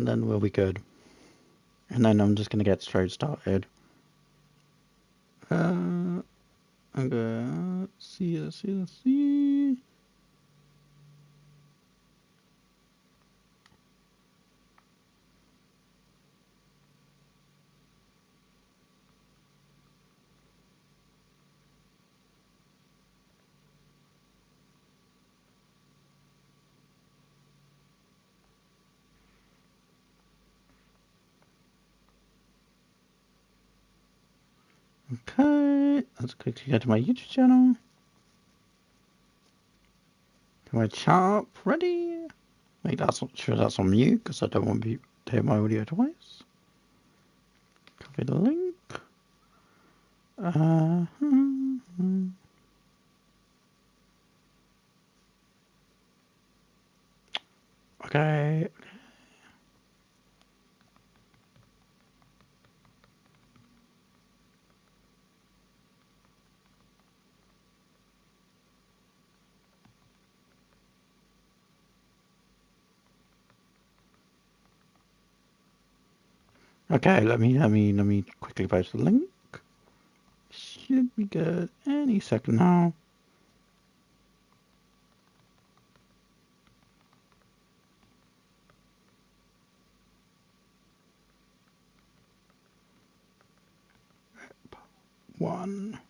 then we'll be good. And then I'm just gonna get straight started. Okay, let's see. Okay, let's quickly go to my YouTube channel. My chat ready? Wait, that's not sure that's on mute because I don't want to hear my audio twice. Copy the link. Okay. Okay, let me quickly post the link. Should be good any second now. One.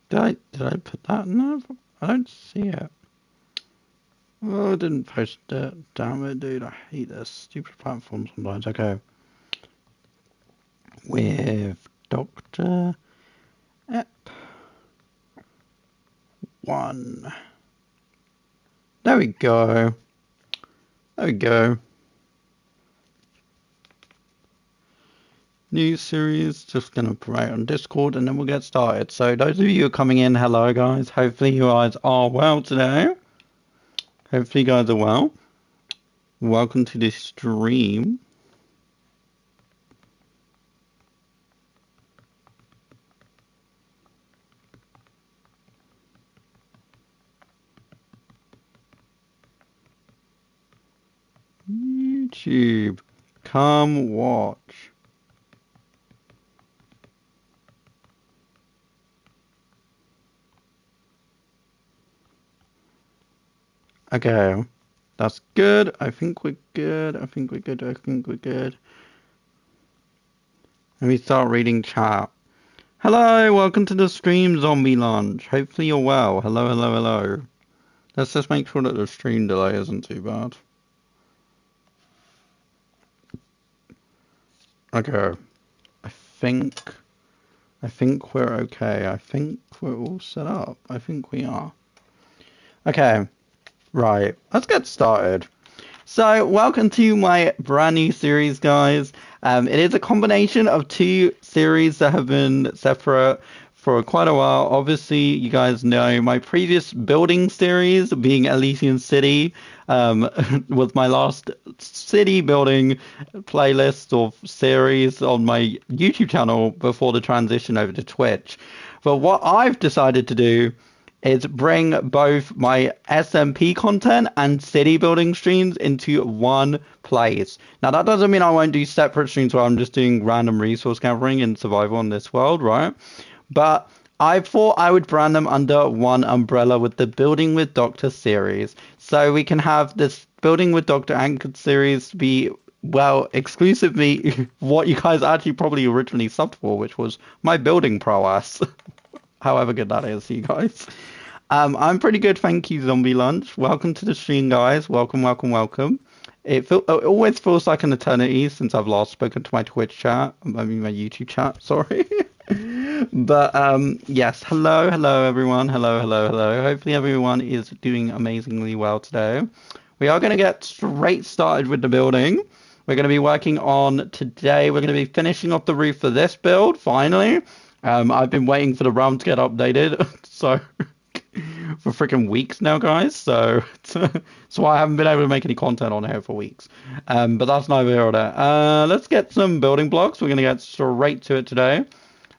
Did I put that in there? I don't see it. Oh, I didn't post it. Damn it, dude. I hate this stupid platform sometimes. Okay. With Dr. Ep 1. There we go. There we go. New series, just gonna promote on Discord and then we'll get started. So those of you who are coming in, hello guys. Hopefully you guys are well today. Hopefully you guys are well. Welcome to this stream. YouTube, come watch. Okay, that's good. I think we're good. I think we're good. Let me start reading chat. Hello, welcome to the stream, Zombie Lunch. Hopefully you're well. Hello. Let's just make sure that the stream delay isn't too bad. Okay, I think we're okay. I think we're all set up. I think we are. Okay, right. Let's get started. So, welcome to my brand new series, guys. It is a combination of two series that have been separate for quite a while. Obviously, you guys know my previous building series, being Elysian City, was my last city building playlist or series on my YouTube channel before the transition over to Twitch. But what I've decided to do is bring both my SMP content and city building streams into one place. Now, that doesn't mean I won't do separate streams where I'm just doing random resource gathering and survival in this world, right? But I thought I would brand them under one umbrella with the Building with Doctor series. So we can have this Building with Doctor Anchored series be, well, exclusively what you guys actually probably originally subbed for, which was my building prowess. However good that is, you guys. I'm pretty good, thank you, Zombie Lunch. Welcome to the stream, guys. Welcome. It always feels like an eternity since I've last spoken to my Twitch chat. I mean, my YouTube chat, sorry. But, yes, hello, everyone. Hello. Hopefully everyone is doing amazingly well today. We are going to get straight started with the building. We're going to be working on today. We're going to be finishing off the roof for this build, finally. I've been waiting for the realm to get updated, so for freaking weeks now, guys. So I haven't been able to make any content on here for weeks. But that's neither here nor there. Let's get some building blocks. We're gonna get straight to it today,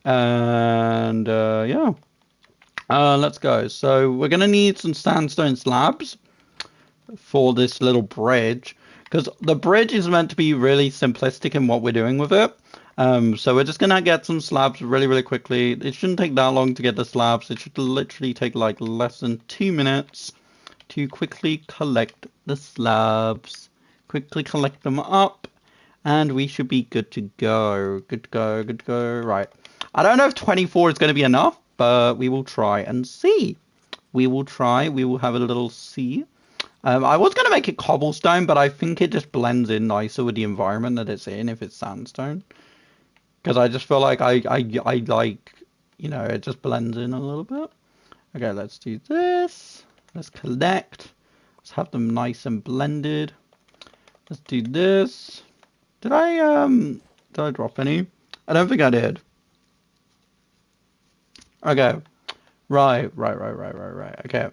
and yeah, let's go. So we're gonna need some sandstone slabs for this little bridge, because the bridge is meant to be really simplistic in what we're doing with it. So we're just gonna get some slabs really, really quickly. It shouldn't take that long to get the slabs. It should literally take like less than 2 minutes to quickly collect the slabs. Quickly collect them up, and we should be good to go. Good to go, good to go. Right. I don't know if 24 is going to be enough, but we will try and see. We will try. We will have a little see. I was going to make it cobblestone, but I think it just blends in nicer with the environment that it's in if it's sandstone. Because I just feel like I like, you know, it just blends in a little bit. Okay, let's do this. Let's collect. Let's have them nice and blended. Let's do this. Did I drop any? I don't think I did. Okay. Right. Okay.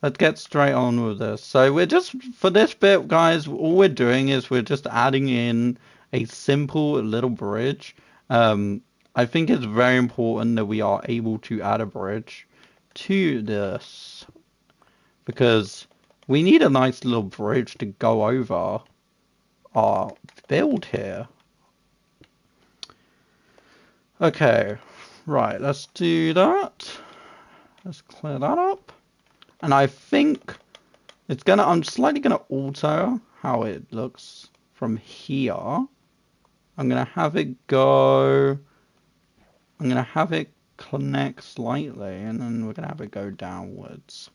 Let's get straight on with this. So we're just, for this bit, guys, all we're doing is we're just adding in a simple little bridge. I think it's very important that we are able to add a bridge to this because we need a nice little bridge to go over our build here. Okay, right, let's do that. Let's clear that up. And I think it's gonna, I'm slightly gonna alter how it looks from here. I'm gonna have it go, I'm gonna have it connect slightly, and then we're gonna have it go downwards.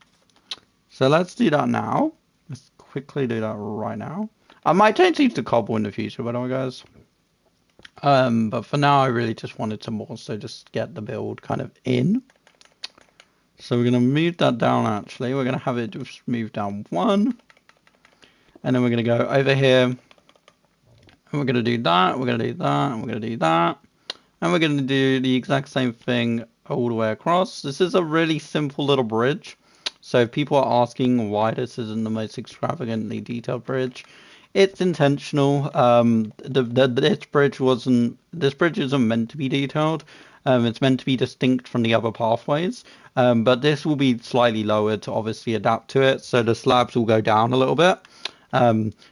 So let's do that now. Let's quickly do that right now. I might change these to cobble in the future, by the way, guys. But for now, I really just wanted to more so just get the build kind of in. So we're going to move that down, actually. We're going to have it just move down 1. And then we're going to go over here. And we're going to do that. We're going to do that. And we're going to do that. And we're going to do the exact same thing all the way across. This is a really simple little bridge. So if people are asking why this isn't the most extravagantly detailed bridge, it's intentional. This bridge isn't meant to be detailed. It's meant to be distinct from the other pathways. But this will be slightly lowered to obviously adapt to it. So the slabs will go down a little bit.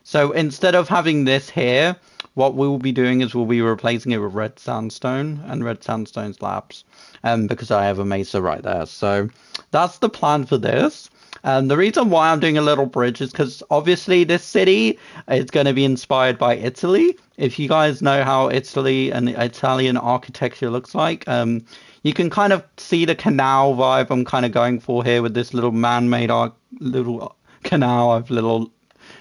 So instead of having this here, what we will be doing is we'll be replacing it with red sandstone and red sandstone slabs. Because I have a mesa right there. So that's the plan for this. The reason why I'm doing a little bridge is because obviously this city is going to be inspired by Italy. If you guys know how Italy and Italian architecture looks like, you can kind of see the canal vibe I'm kind of going for here with this little man-made little canal I've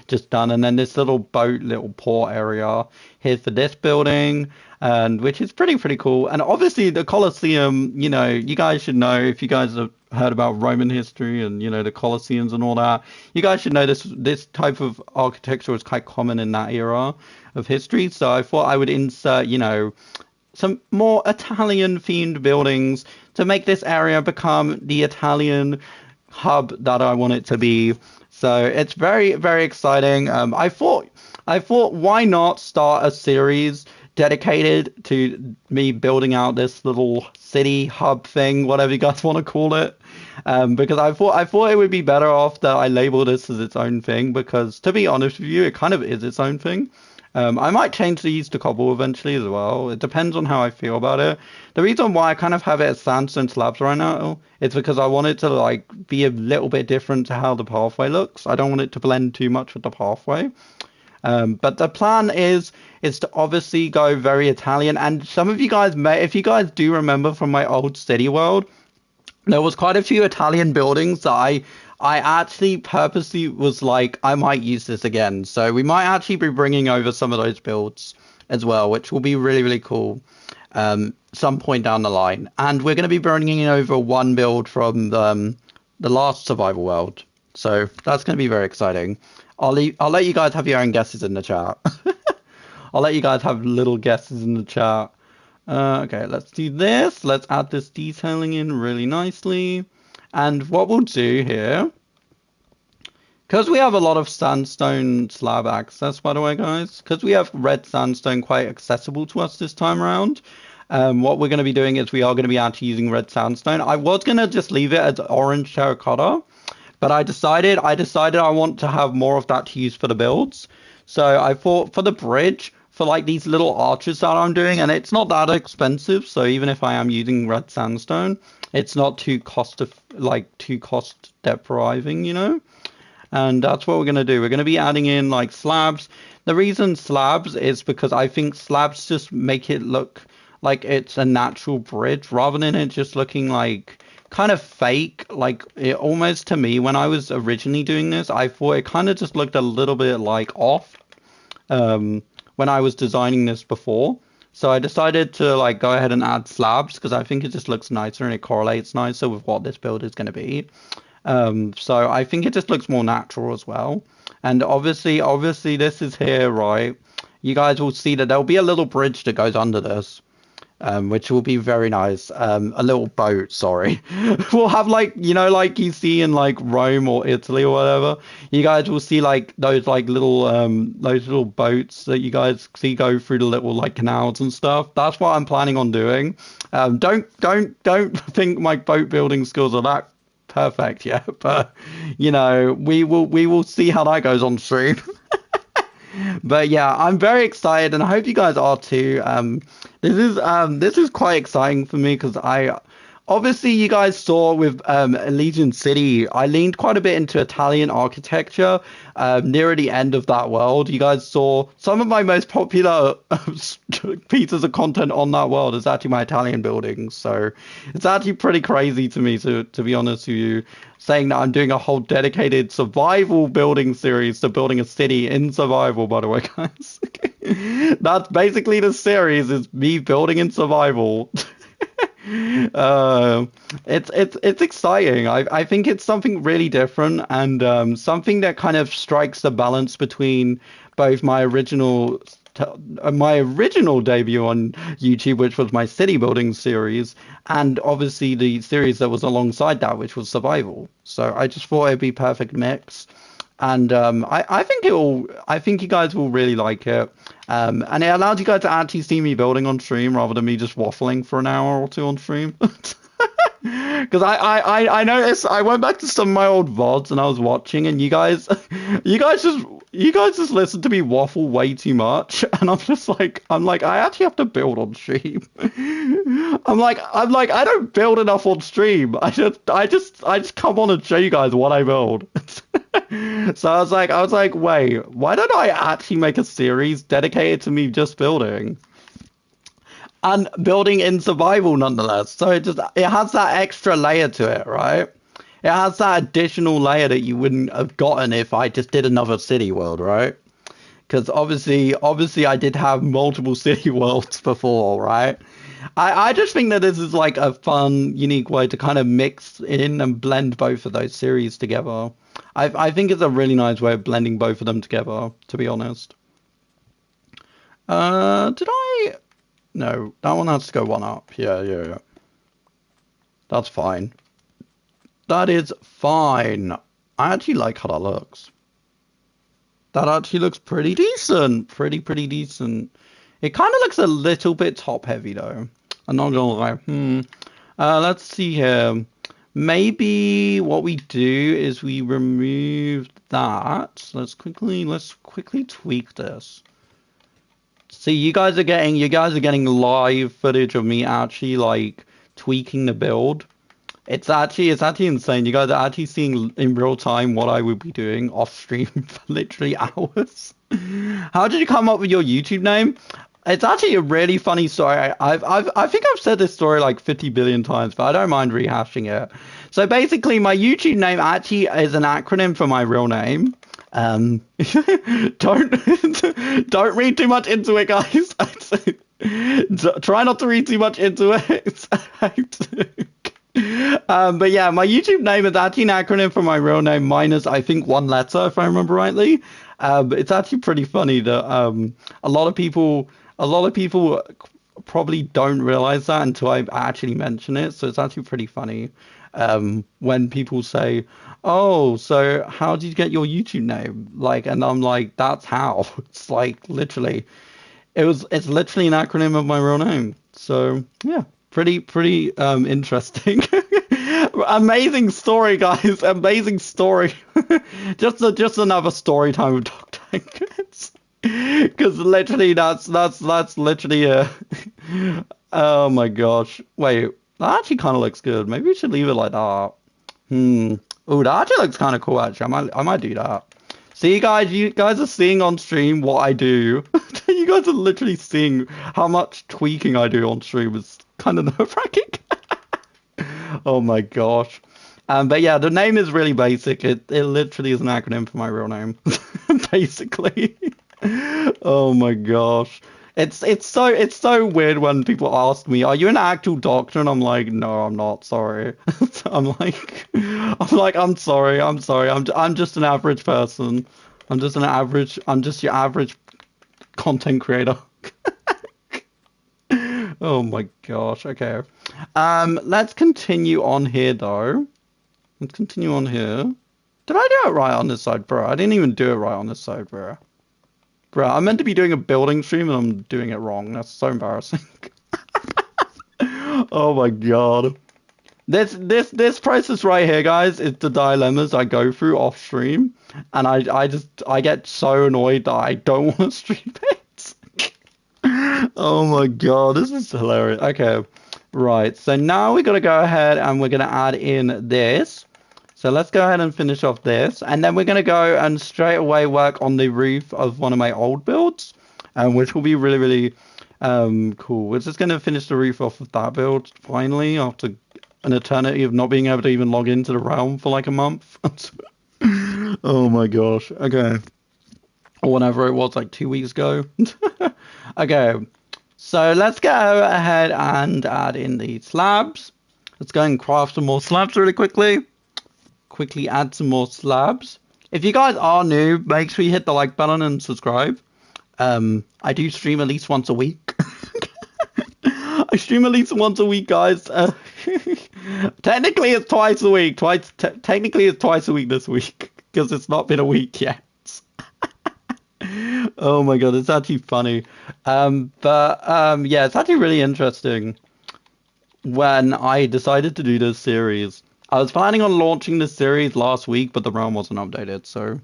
just done, and then this little boat, little port area here for this building, and which is pretty cool. And obviously the Colosseum, you know, you guys should know if you guys have heard about Roman history and you know the Colosseums and all that. You guys should know this type of architecture was quite common in that era of history. So I thought I would insert, you know, some more Italian themed buildings to make this area become the Italian hub that I want it to be. So it's very exciting. I thought why not start a series dedicated to me building out this little city hub thing, whatever you guys want to call it. Because I thought it would be better off that I label this as its own thing, because to be honest with you, it kind of is its own thing. I might change these to cobble eventually as well. It depends on how I feel about it. The reason why I kind of have it as sandstone slabs right now is because I want it to like be a little bit different to how the pathway looks. I don't want it to blend too much with the pathway. But the plan is to obviously go very Italian. And some of you guys may, if you guys do remember from my old city world, there was quite a few Italian buildings that I actually purposely was like, I might use this again. So we might actually be bringing over some of those builds as well, which will be really cool some point down the line. And we're going to be bringing over one build from the last survival world. So that's going to be very exciting. I'll let you guys have your own guesses in the chat. I'll let you guys have little guesses in the chat. Okay, let's do this. Let's add this detailing in really nicely. And what we'll do here, because we have a lot of sandstone slab access, by the way, guys, because we have red sandstone quite accessible to us this time around, what we're going to be doing is we are going to be actually using red sandstone. I was going to just leave it as orange terracotta, but I decided I want to have more of that to use for the builds. So I thought for the bridge, for like these little arches that I'm doing, and it's not that expensive. So even if I am using red sandstone, it's not too cost depriving, you know? And that's what we're going to do. We're going to be adding in like slabs. The reason slabs is because I think slabs just make it look like it's a natural bridge rather than it just looking like kind of fake. Like it almost to me, when I was originally doing this, I thought it kind of just looked a little bit like off um, when I was designing this before. So I decided to like go ahead and add slabs because I think it just looks nicer and it correlates nicer with what this build is going to be. So I think it just looks more natural as well. And obviously this is here, right? You guys will see that there'll be a little bridge that goes under this, which will be very nice. A little boat, sorry. We'll have like, you know, like you see in like Rome or Italy or whatever. You guys will see like those little boats that you guys see go through the little like canals and stuff. That's what I'm planning on doing. Don't think my boat building skills are that perfect yet, but you know, we will see how that goes on stream. But yeah, I'm very excited, and I hope you guys are too. This is quite exciting for me because I obviously you guys saw with Elysian City, I leaned quite a bit into Italian architecture near the end of that world. You guys saw some of my most popular pieces of content on that world is actually my Italian buildings. So it's actually pretty crazy to me to be honest with you, saying that I'm doing a whole dedicated survival building series to building a city in survival, by the way, guys. That's basically the series is me building in survival. It's exciting. I think it's something really different and something that kind of strikes the balance between both my original debut on YouTube, which was my city building series, and obviously the series that was alongside that, which was survival. So I just thought it'd be perfect mix. And I think you guys will really like it. And it allows you guys to actually see me building on stream rather than me just waffling for an hour or two on stream. Because I noticed I went back to some of my old VODs and I was watching and you guys just listen to me waffle way too much and I'm like I actually have to build on stream. I'm like I don't build enough on stream. I just come on and show you guys what I build. So I was like, wait, why don't I actually make a series dedicated to me just building? And building in survival nonetheless. So it has that extra layer to it, right? It has that additional layer that you wouldn't have gotten if I just did another city world, right? Because obviously I did have multiple city worlds before, right? I just think that this is like a fun, unique way to kind of mix in and blend both of those series together. I think it's a really nice way of blending both of them together, to be honest. Did I? No, that one has to go one up. Yeah. That's fine. That is fine. I actually like how that looks. That actually looks pretty decent. Pretty decent. It kind of looks a little bit top heavy though. I'm not gonna lie. Let's see here. Maybe what we do is we remove that. Let's quickly tweak this. See, you guys are getting live footage of me actually like tweaking the build. It's actually insane. You guys are actually seeing in real time what I would be doing off stream for literally hours. How did you come up with your YouTube name? It's actually a really funny story. I think I've said this story like 50 billion times, but I don't mind rehashing it. So basically, my YouTube name actually is an acronym for my real name. Don't read too much into it, guys. Try not to read too much into it. But yeah, my YouTube name is actually an acronym for my real name minus I think one letter, if I remember rightly. It's actually pretty funny that a lot of people probably don't realize that until I actually mention it. So it's actually pretty funny when people say, "Oh, so how did you get your YouTube name?" Like, and I'm like, "That's how." It's like literally, it's literally an acronym of my real name. So yeah, pretty interesting. Amazing story, guys. Amazing story. Just another story time with Dr. Tank. Because literally, that's literally a. Oh my gosh! Wait, that actually kind of looks good. Maybe we should leave it like that. Hmm. Oh, that actually looks kind of cool. Actually, I might do that. See, guys, you guys are seeing on stream what I do. You guys are literally seeing how much tweaking I do on stream. It's kind of nerve-wracking. Oh my gosh. But yeah, the name is really basic. It literally is an acronym for my real name, basically. Oh my gosh. It's so weird when people ask me, "Are you an actual doctor?" And I'm like, "No, I'm not. Sorry." I'm sorry. I'm just an average person. I'm just your average content creator. Oh my gosh. Okay. Let's continue on here though. Let's continue on here. Did I do it right on this side, bro? I didn't even do it right on this side, bro. Bro, I'm meant to be doing a building stream and I'm doing it wrong. That's so embarrassing. Oh my god. This process right here, guys, is the dilemmas I go through off stream, and I get so annoyed that I don't want to stream it. Oh my god, this is hilarious. Okay, right. So now we're gonna go ahead and we're gonna add in this. So let's go ahead and finish off this, and then we're gonna go and straight away work on the roof of one of my old builds, which will be really cool. We're just gonna finish the roof off of that build finally after an eternity of not being able to even log into the realm for like a month. Oh my gosh. Okay. Or whenever it was, like 2 weeks ago. Okay. So let's go ahead and add in the slabs. Let's go and craft some more slabs really quickly. Quickly add some more slabs. If you guys are new, make sure you hit the like button and subscribe. I do stream at least once a week. I stream at least once a week, guys. Technically, it's twice a week. Technically, it's twice a week this week because it's not been a week yet. Oh my god, it's actually funny. Yeah, it's actually really interesting. When I decided to do this series, I was planning on launching this series last week, but the realm wasn't updated, so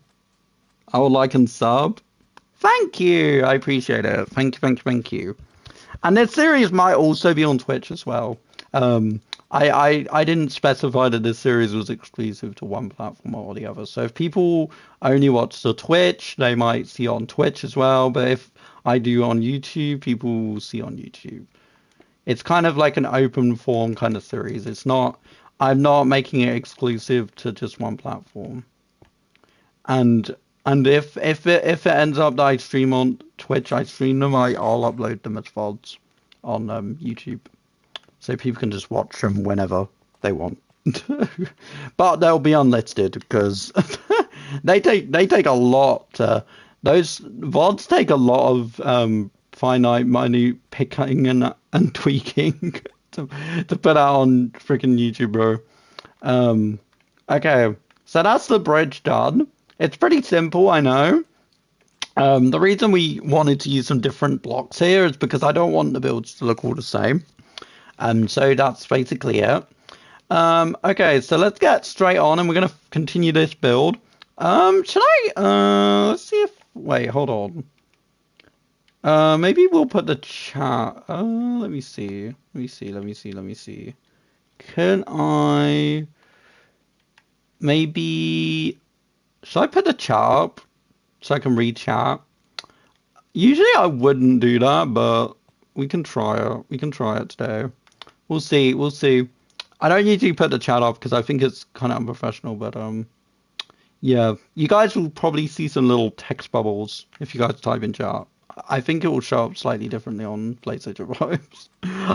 I would like and sub. Thank you, I appreciate it. Thank you. And this series might also be on Twitch as well. I didn't specify that this series was exclusive to one platform or the other. So if people only watch the Twitch, they might see on Twitch as well. But if I do on YouTube, people will see on YouTube. It's kind of like an open form kind of series. I'm not making it exclusive to just one platform. And if it ends up that I stream on Twitch, I stream them, I'll upload them as VODs on YouTube, so people can just watch them whenever they want. But they'll be unlisted because they take a lot. Those VODs take a lot of finite minute picking and tweaking to put out on freaking YouTube, bro. Okay, so that's the bridge done. It's pretty simple, I know. The reason we wanted to use some different blocks here is because I don't want the builds to look all the same. So that's basically it. Okay, so let's get straight on and we're going to continue this build. Should I, let's see if, wait, hold on. Maybe we'll put the chat, let me see. Can I, maybe, should I put the chat up so I can read chat? Usually I wouldn't do that, but we can try it. We can try it today. We'll see. I don't usually put the chat up because I think it's kind of unprofessional, but yeah. You guys will probably see some little text bubbles if you guys type in chat. I think it will show up slightly differently on PlayStation 5.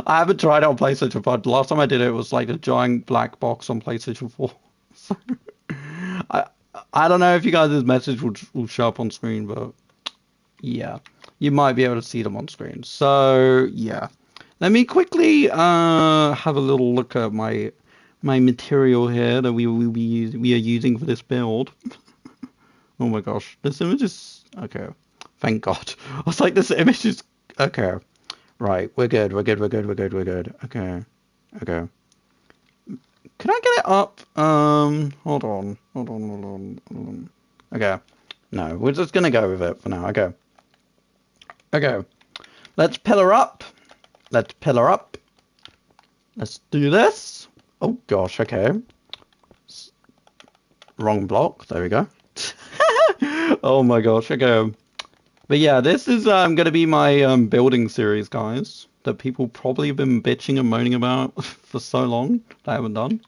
I haven't tried it on PlayStation 5. The last time I did it was like a giant black box on PlayStation 4. So, I don't know if you guys' message will show up on screen, but yeah, you might be able to see them on screen. So yeah, let me quickly have a little look at my material here that we are using for this build. Oh my gosh, this image is okay. Thank God. I was like, this image is okay. Right, we're good. Okay. Can I get it up? Hold on. Okay. No, we're just gonna go with it for now. Okay. Okay, let's pillar up. Let's pillar up. Let's do this. Oh gosh, okay. Wrong block. There we go. Oh my gosh, okay. But yeah, this is gonna be my building series, guys, that people probably have been bitching and moaning about for so long that I haven't done.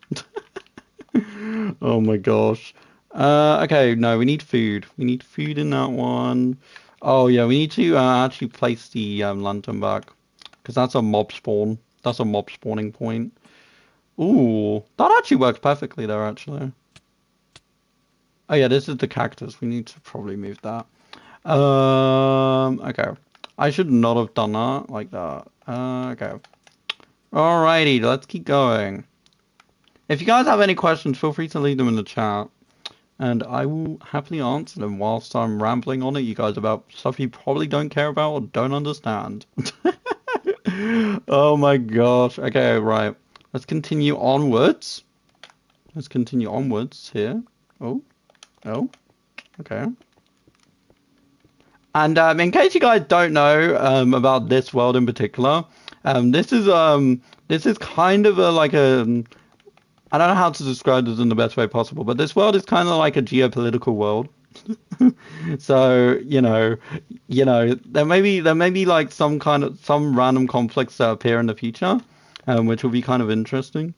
Oh my gosh. Okay, no, we need food. We need food in that one. Oh yeah, we need to actually place the lantern back because that's a mob spawn. That's a mob spawning point. Ooh, that actually works perfectly there, actually. Oh yeah, this is the cactus. We need to probably move that. Okay. I should not have done that like that. Okay. Alrighty, let's keep going. If you guys have any questions, feel free to leave them in the chat, and I will happily answer them whilst I'm rambling on at you guys about stuff you probably don't care about or don't understand. Oh my gosh. Okay, right. Let's continue onwards. Let's continue onwards here. Oh, oh, okay. And in case you guys don't know about this world in particular, this is kind of a like a I don't know how to describe this in the best way possible, but this world is kind of like a geopolitical world. So there may be like some random conflicts that appear in the future, which will be kind of interesting.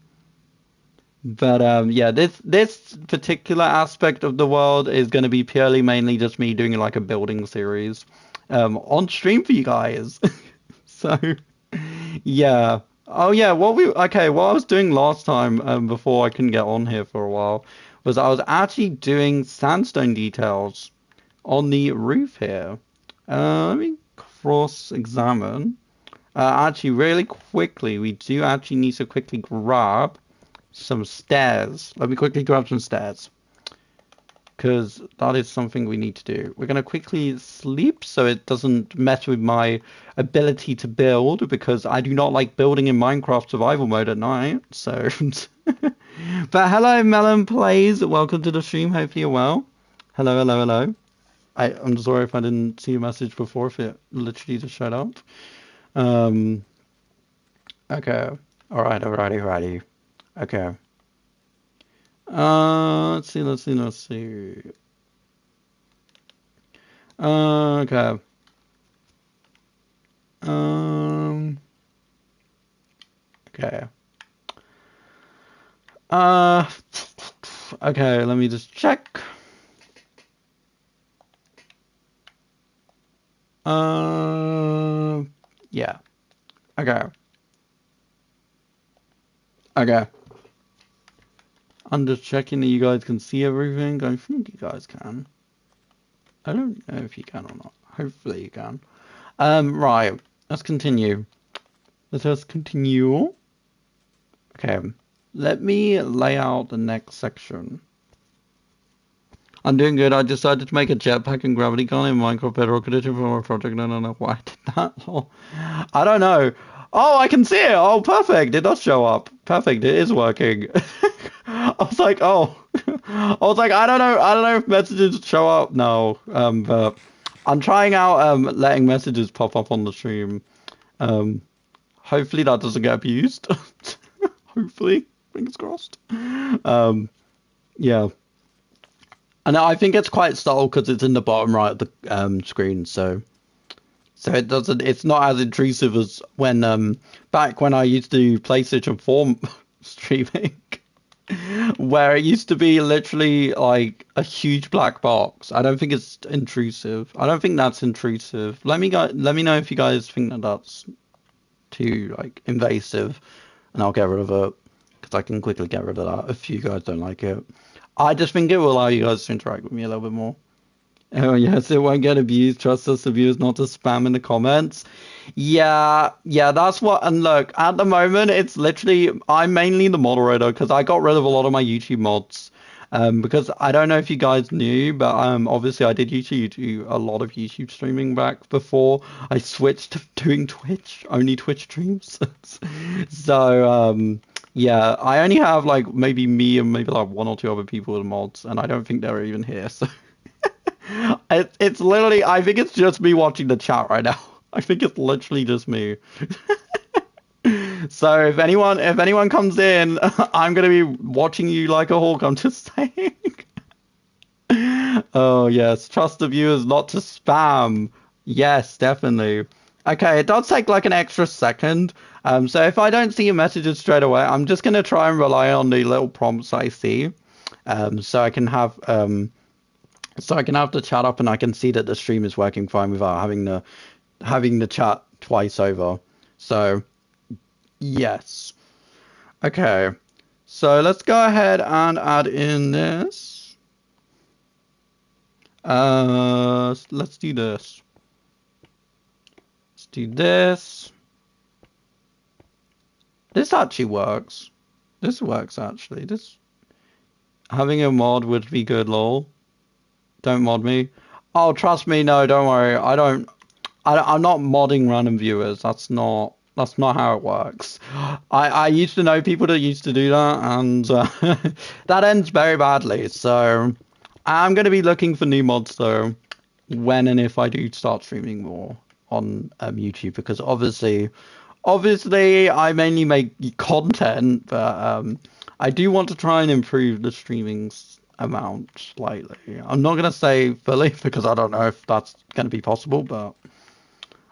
But yeah, this particular aspect of the world is going to be purely mainly just me doing like a building series on stream for you guys. So yeah. Oh yeah, what I was doing last time before I couldn't get on here for a while was I was actually doing sandstone details on the roof here. Let me cross-examine. Actually, really quickly, we do actually need to quickly grab some stairs. Let me quickly grab some stairs, because that is something we need to do. We're going to quickly sleep so it doesn't mess with my ability to build, because I do not like building in Minecraft survival mode at night. So, but hello, Melon Plays. Welcome to the stream. Hopefully you're well. Hello, hello, hello. I'm sorry if I didn't see your message before, if it literally just showed up. Okay. Alrighty. Okay. Let's see. Okay. Okay. Okay, let me just check. Yeah. Okay. Okay. I'm just checking that you guys can see everything. I think you guys can. I don't know if you can or not. Hopefully you can. Right. Let's continue. Let's continue. Okay. Let me lay out the next section. I'm doing good. I decided to make a jetpack and gravity gun in Minecraft Bedrock Edition for my project. I don't know why I did that. I don't know. Oh, I can see it. Oh, perfect. It does show up. Perfect. It is working. I was like, oh. I was like, I don't know if messages show up. No. But I'm trying out letting messages pop up on the stream. Hopefully that doesn't get abused. Hopefully. Fingers crossed. Yeah. And I think it's quite subtle because it's in the bottom right of the screen, so it's not as intrusive as when back when I used to do PlayStation 4 streaming, where it used to be literally like a huge black box. I don't think it's intrusive. I don't think that's intrusive. Let me know if you guys think that that's too like invasive, and I'll get rid of it, because I can quickly get rid of that if you guys don't like it. I just think it will allow you guys to interact with me a little bit more. Oh yes, it won't get abused. Trust us, the viewers, not to spam in the comments. Yeah, that's what. And look, at the moment, it's literally I'm mainly the moderator because I got rid of a lot of my YouTube mods. Because I don't know if you guys knew, but obviously I did used to do a lot of YouTube streaming back before I switched to doing only Twitch streams. So yeah, I only have like maybe me and maybe like one or two other people with mods, and I don't think they're even here. So it's literally, I think it's just me watching the chat right now. I think it's literally just me. So if anyone comes in, I'm gonna be watching you like a hawk. I'm just saying. Oh yes, trust the viewers not to spam. Yes, definitely. Okay, it does take like an extra second. So if I don't see your messages straight away, I'm just gonna try and rely on the little prompts I see. So I can have the chat up and I can see that the stream is working fine without having the chat twice over. So yes. Okay. So let's go ahead and add in this. Let's do this. Let's do this. This actually works. This works actually. This having a mod would be good, lol. Don't mod me. Oh, trust me, no, don't worry. I'm not modding random viewers. That's not how it works. I used to know people that used to do that, and that ends very badly. So I'm going to be looking for new mods though, when and if I do start streaming more on YouTube, because obviously I mainly make content, but I do want to try and improve the streaming amount slightly. I'm not going to say fully because I don't know if that's going to be possible, but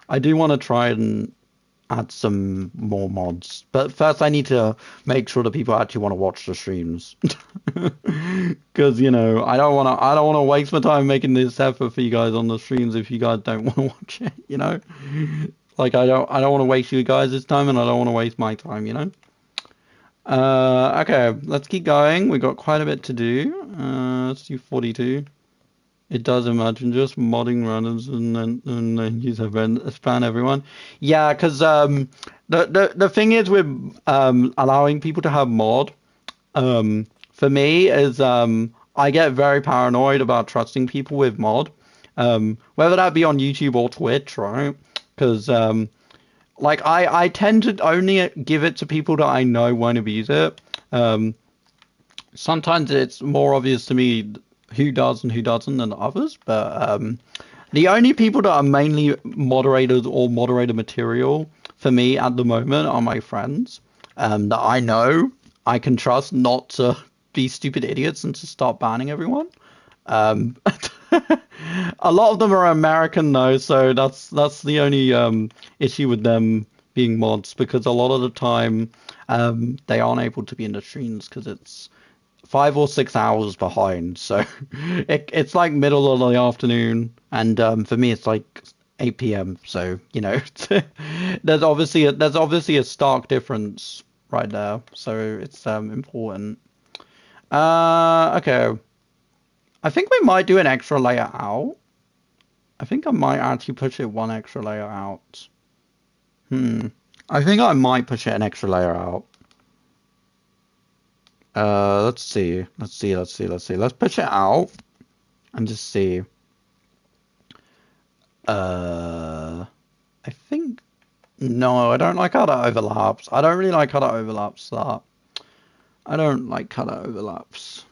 I do want to try and add some more mods. But first I need to make sure that people actually want to watch the streams. Because, you know, I don't want to waste my time making this effort for you guys on the streams if you guys don't want to watch it, you know? Like I don't want to waste you guys' time and I don't want to waste my time, you know? Okay, let's keep going. We got quite a bit to do. Let's do 42. It does imagine just modding runners and then use a span everyone. Yeah, because the thing is with allowing people to have mod, for me is I get very paranoid about trusting people with mod, whether that be on YouTube or Twitch, right? Because like I tend to only give it to people that I know won't abuse it. Sometimes it's more obvious to me who does and who doesn't than others, but the only people that are mainly moderators or moderator material for me at the moment are my friends that I know I can trust not to be stupid idiots and to start banning everyone. Um, a lot of them are American though, so that's the only issue with them being mods, because a lot of the time they aren't able to be in the streams because it's 5 or 6 hours behind. So it's like middle of the afternoon, and for me it's like 8 p.m. So you know, there's obviously a stark difference right there. So it's important. Okay. I think we might do an extra layer out. I think I might actually push it one extra layer out. I think I might push it an extra layer out. Let's see. Let's push it out and just see. I think no, I don't like how that overlaps. I don't really like how that overlaps that. I don't like how that overlaps.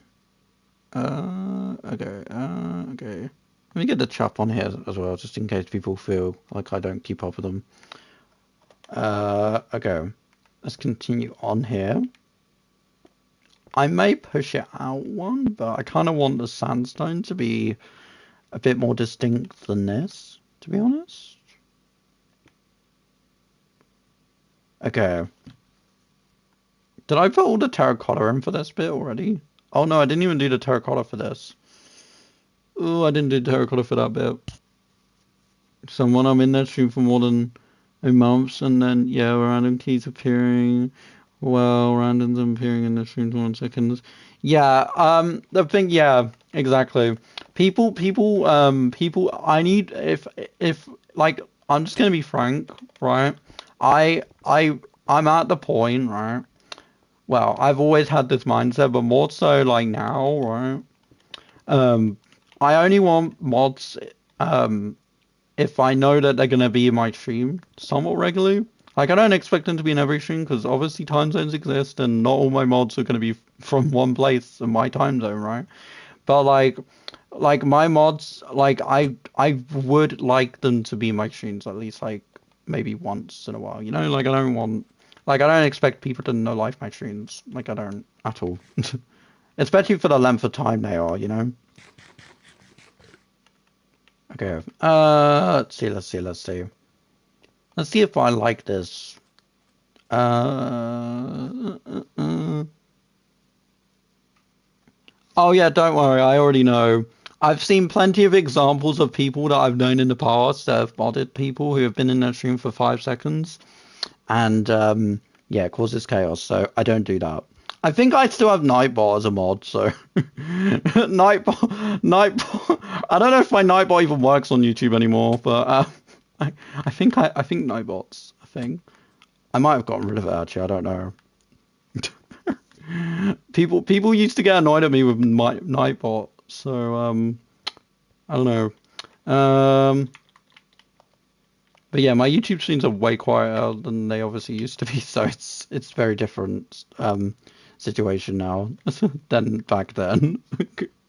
Okay. Let me get the chop on here as well, just in case people feel like I don't keep up with them. Okay. Let's continue on here. I may push it out one, but I kind of want the sandstone to be a bit more distinct than this, to be honest. Okay. Did I put all the terracotta in for this bit already? Oh no, I didn't even do the terracotta for this. Oh, I didn't do terracotta for that bit. Someone I'm in that stream for more than a month, and then yeah, random keys appearing. Well, randoms appearing in the stream for 1 second. Yeah, the thing, yeah, exactly. People. I need if like I'm just gonna be frank, right? I'm at the point, right? Well, I've always had this mindset, but more so like now, right? I only want mods if I know that they're gonna be in my stream somewhat regularly. Like, I don't expect them to be in every stream, because obviously time zones exist, and not all my mods are gonna be from one place in my time zone, right? But like my mods, like I would like them to be my streams at least like maybe once in a while. You know, like I don't expect people to know live my streams. Like I don't at all. Especially for the length of time they are, you know. Okay. Let's see. Let's see. Let's see if I like this. Oh yeah, don't worry. I already know. I've seen plenty of examples of people that I've known in the past that have modded people who have been in their stream for 5 seconds, and yeah, it causes chaos. So I don't do that. I think I still have Nightbot as a mod, so Nightbot. I don't know if my Nightbot even works on YouTube anymore, but I think Nightbot's a thing. I might have gotten rid of it actually. I don't know. People used to get annoyed at me with my Nightbot, so I don't know. But yeah, my YouTube streams are way quieter than they obviously used to be, so it's very different situation now than back then.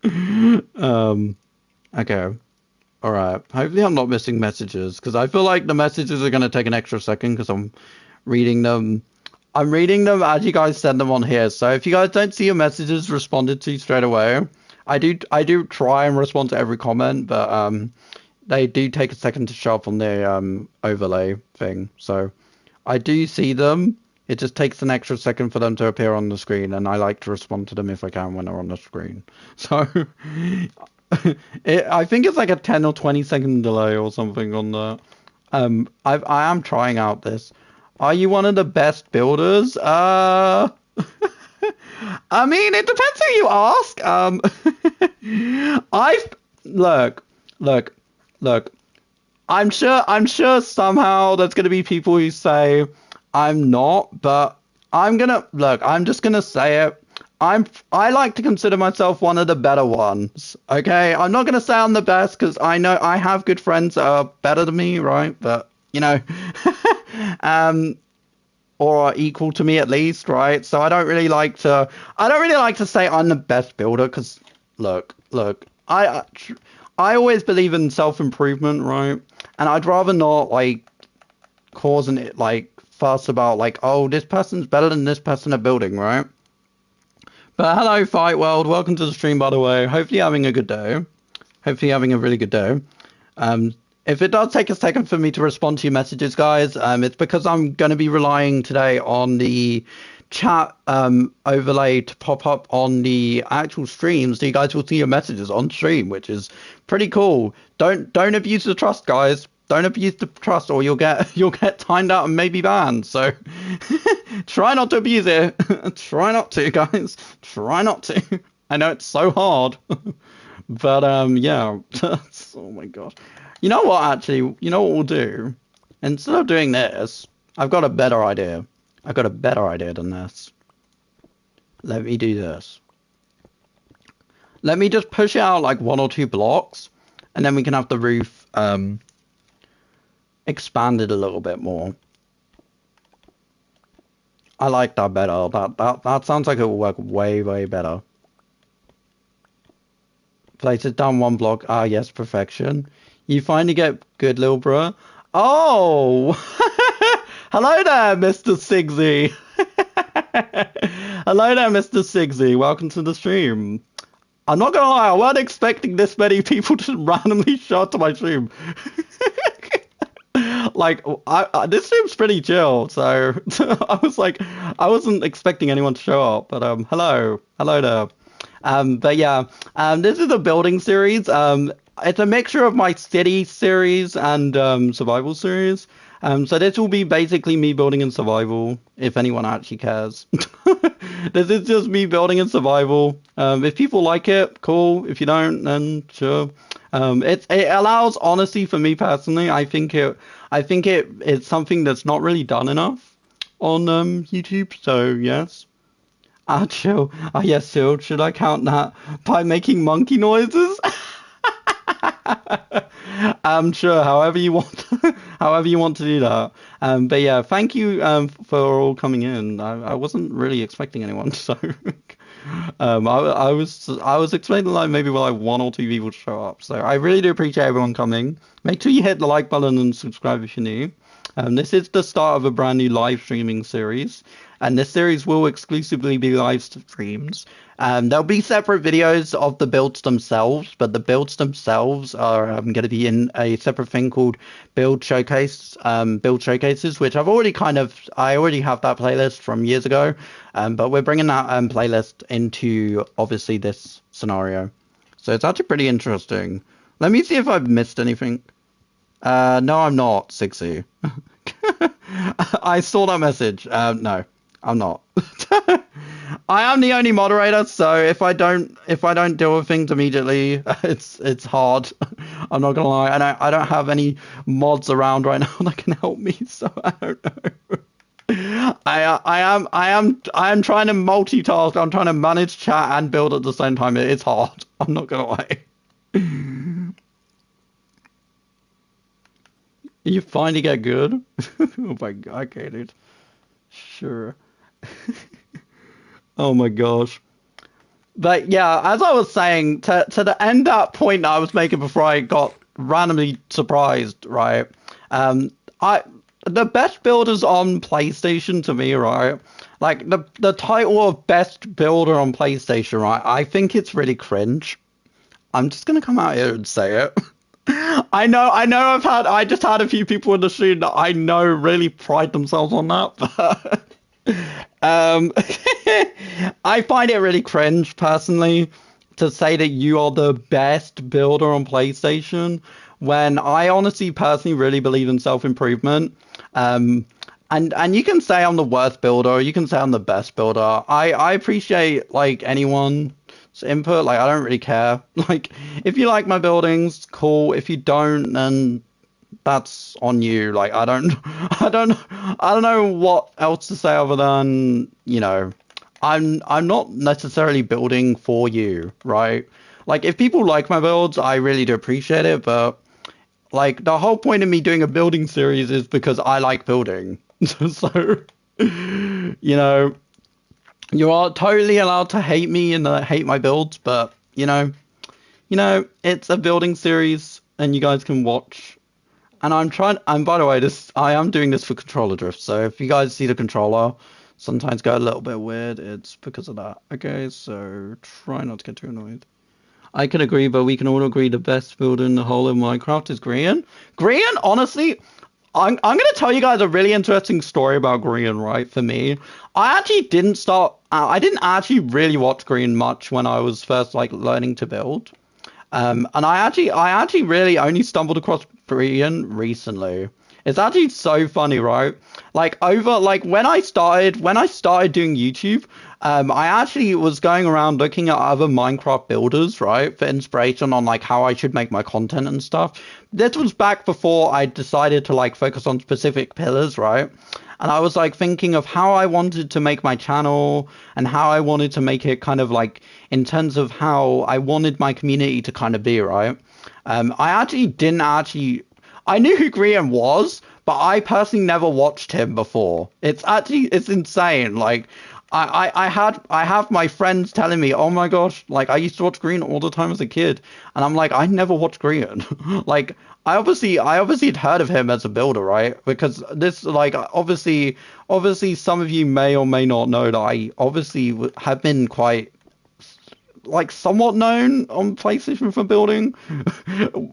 Okay. All right. Hopefully I'm not missing messages because I feel like the messages are going to take an extra second because I'm reading them. I'm reading them as you guys send them on here. So if you guys don't see your messages responded to straight away, I do try and respond to every comment, but they do take a second to show up on the overlay thing. So I do see them. It just takes an extra second for them to appear on the screen, and I like to respond to them if I can when they're on the screen. So I think it's like a 10 or 20 second delay or something on the. I am trying out this. Are you one of the best builders? I mean, it depends who you ask. I look, look. I'm sure somehow there's gonna be people who say I'm not, but I'm just gonna say it. I like to consider myself one of the better ones. Okay, I'm not gonna say I'm the best because I know I have good friends that are better than me, right? But you know, or are equal to me at least, right? So I don't really like to say I'm the best builder because look, I always believe in self-improvement, right? And I'd rather not like causing it like fuss about like, oh, this person's better than this person at building, right? But hello, Fight World. Welcome to the stream, by the way. Hopefully you're having a good day. Hopefully you're having a really good day. If it does take a second for me to respond to your messages, guys, it's because I'm going to be relying today on the chat overlay to pop up on the actual stream, so you guys will see your messages on stream, which is pretty cool. Don't abuse the trust, guys. Don't abuse the trust, or you'll get timed out and maybe banned. So try not to abuse it. Try not to, guys. Try not to. I know it's so hard, but yeah. Oh my gosh. You know what? Actually, you know what we'll do? Instead of doing this, I've got a better idea. I've got a better idea than this. Let me do this. Let me just push it out like 1 or 2 blocks, and then we can have the roof expanded a little bit more. I like that better. That sounds like it will work way better. Place it down 1 block. Ah, yes, perfection. You finally get good, little bro. Oh! Hello there, Mr. Sigsy. Hello there, Mr. Sigsy. Welcome to the stream. I'm not gonna lie, I wasn't expecting this many people to randomly show up to my stream. Like, this stream's pretty chill, so I was like, I wasn't expecting anyone to show up, but hello there. But yeah, this is a building series. It's a mixture of my city series and survival series. So this will be basically me building in survival, if anyone actually cares. This is just me building in survival. If people like it, cool. If you don't, then sure. It allows honesty for me personally. I think it's something that's not really done enough on YouTube. So yes. Ah, chill. Ah, yes, chill. Should I count that by making monkey noises? Sure, however you want, however you want to do that. But yeah, thank you for all coming in. I wasn't really expecting anyone, so I was explaining like maybe like one or two people show up. So I really do appreciate everyone coming. Make sure you hit the like button and subscribe if you're new. This is the start of a brand new live streaming series, and this series will exclusively be live streams. There'll be separate videos of the builds themselves, but the builds themselves are going to be in a separate thing called build showcases, which I already have that playlist from years ago, but we're bringing that playlist into obviously this scenario, so it's actually pretty interesting. Let me see if I've missed anything. No, I'm not, Sixy. I saw that message. No, I'm not. I am the only moderator, so if I don't deal with things immediately, it's hard. I'm not gonna lie, and I don't have any mods around right now that can help me, so I don't know. I am trying to multitask. I'm trying to manage chat and build at the same time. It's hard. I'm not gonna lie. You finally get good? Oh my god, okay, dude. Sure. Oh my gosh. But yeah, as I was saying, to the end that point that I was making before I got randomly surprised, right? I the best builders on PlayStation to me, right? Like the title of best builder on PlayStation, right? I think it's really cringe. I'm just gonna come out here and say it. I know I just had a few people in the stream that I know really pride themselves on that, but um I find it really cringe personally to say that you are the best builder on PlayStation when I honestly personally really believe in self-improvement. Um and you can say I'm the worst builder, or you can say I'm the best builder. I appreciate like anyone's input. Like I don't really care. Like if you like my buildings, cool. If you don't, then that's on you. Like I don't know what else to say other than, I'm not necessarily building for you, right? Like if people like my builds, I really do appreciate it, but like the whole point of me doing a building series is because I like building. So, you know, you are totally allowed to hate me and hate my builds, but it's a building series and you guys can watch. And and by the way, I am doing this for controller drift. So if you guys see the controller sometimes go a little bit weird, it's because of that. Okay, so try not to get too annoyed. I can agree, but we can all agree the best builder in the whole of Minecraft is Grian. Grian, honestly, I'm gonna tell you guys a really interesting story about Grian, right? For me, I didn't actually really watch Grian much when I was first like learning to build. And I actually really only stumbled across Brian recently. It's actually so funny, right? Like when I started doing YouTube, I actually was going around looking at other Minecraft builders, right, for inspiration on like how I should make my content and stuff. This was back before I decided to like focus on specific pillars, right? And I was like thinking of how I wanted to make my channel and how I wanted to make it kind of like in terms of how I wanted my community to kind of be, right? I actually didn't actually I knew who Graham was, but I personally never watched him before. It's insane. Like I have my friends telling me, oh my gosh, like I used to watch Green all the time as a kid, and I'm like, I never watched Green. Like I obviously had heard of him as a builder, right? Because this like obviously some of you may or may not know that I obviously have been quite like somewhat known on PlayStation for building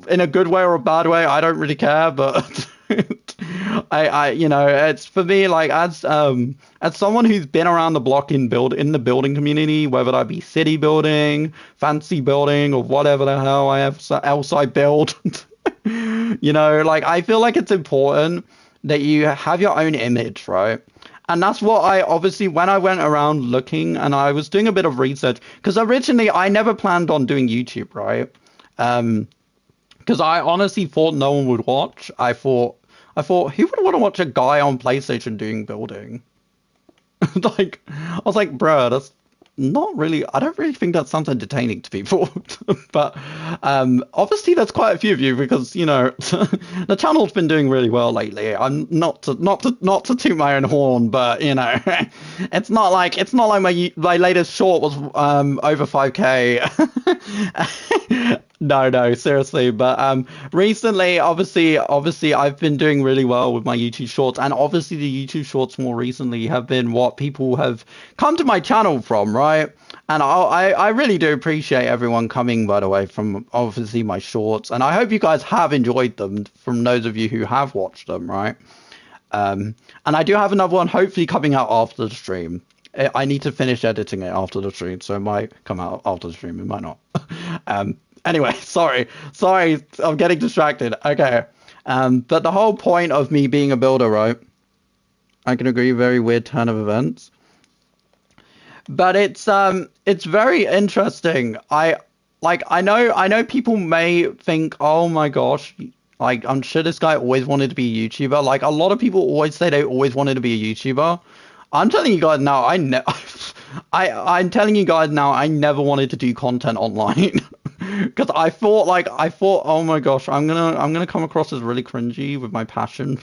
in a good way or a bad way. I don't really care, but it's for me like as someone who's been around the block in the building community, whether that be city building, fancy building, or whatever the hell else I build. Like I feel like it's important that you have your own image, right? And that's what I obviously, when I went around looking and I was doing a bit of research, because originally I never planned on doing YouTube, right? Because I honestly thought no one would watch. I thought who would want to watch a guy on PlayStation doing building? Like, I was like, bruh, not really. I don't really think that sounds entertaining to people. But obviously there's quite a few of you because the channel's been doing really well lately. I'm not to toot my own horn, but it's not like my latest short was over 5K. No, no, seriously. But recently, obviously, I've been doing really well with my YouTube Shorts, and obviously, the YouTube Shorts more recently have been what people have come to my channel from, right? And I really do appreciate everyone coming, by the way, from obviously my shorts, and I hope you guys have enjoyed them. From those of you who have watched them, right? And I do have another one hopefully coming out after the stream. I need to finish editing it after the stream, so it might come out after the stream. It might not. Anyway, sorry, I'm getting distracted. Okay. But the whole point of me being a builder, right? I can agree, very weird turn of events. But it's very interesting. I know people may think, oh my gosh, like I'm sure this guy always wanted to be a YouTuber. Like a lot of people always say they always wanted to be a YouTuber. I'm telling you guys now, I'm telling you guys now, I never wanted to do content online. Because I thought, oh my gosh, I'm gonna come across as really cringy with my passion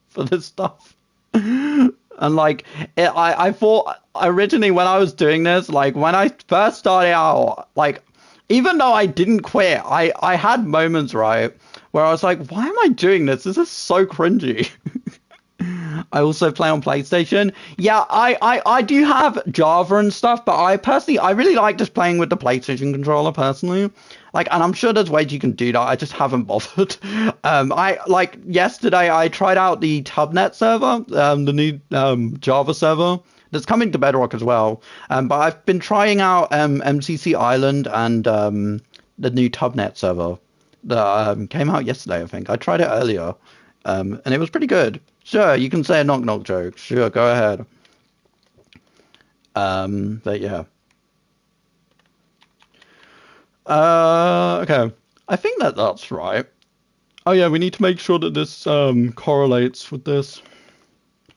for this stuff. And I thought originally when I was doing this, like when I first started out, like even though I didn't quit, I had moments, right, where I was like, why am I doing this? This is so cringy. I also play on PlayStation. Yeah, I do have Java and stuff, but I really like just playing with the PlayStation controller personally. Like, and I'm sure there's ways you can do that. I just haven't bothered. I like yesterday I tried out the Tubnet server, the new Java server that's coming to Bedrock as well. But I've been trying out MCC Island and the new Tubnet server that came out yesterday. I think I tried it earlier, and it was pretty good. Sure, you can say a knock knock joke. Sure, go ahead. But yeah. Okay. I think that's right. Oh yeah, we need to make sure that this correlates with this.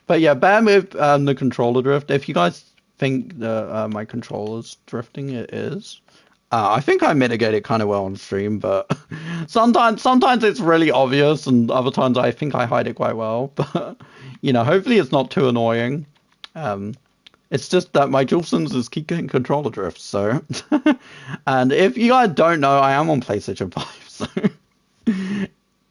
But yeah, bear with the controller drift. If you guys think that my controller's drifting, it is. I think I mitigate it kind of well on stream, but sometimes it's really obvious, and other times I think I hide it quite well. But hopefully it's not too annoying. It's just that my DualSenses keep getting controller drift. So, and if you guys don't know, I am on PlayStation 5. So,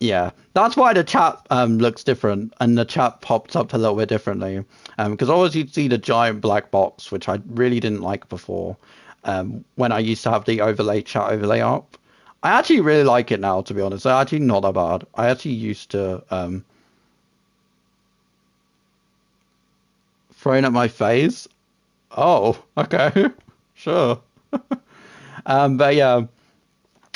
yeah, that's why the chat looks different, and the chat pops up a little bit differently. Because always you'd see the giant black box, which I really didn't like before. When I used to have the chat overlay up. I actually really like it now, to be honest. It's actually not that bad. I actually used to thrown at my face. Oh, okay. Sure. But yeah.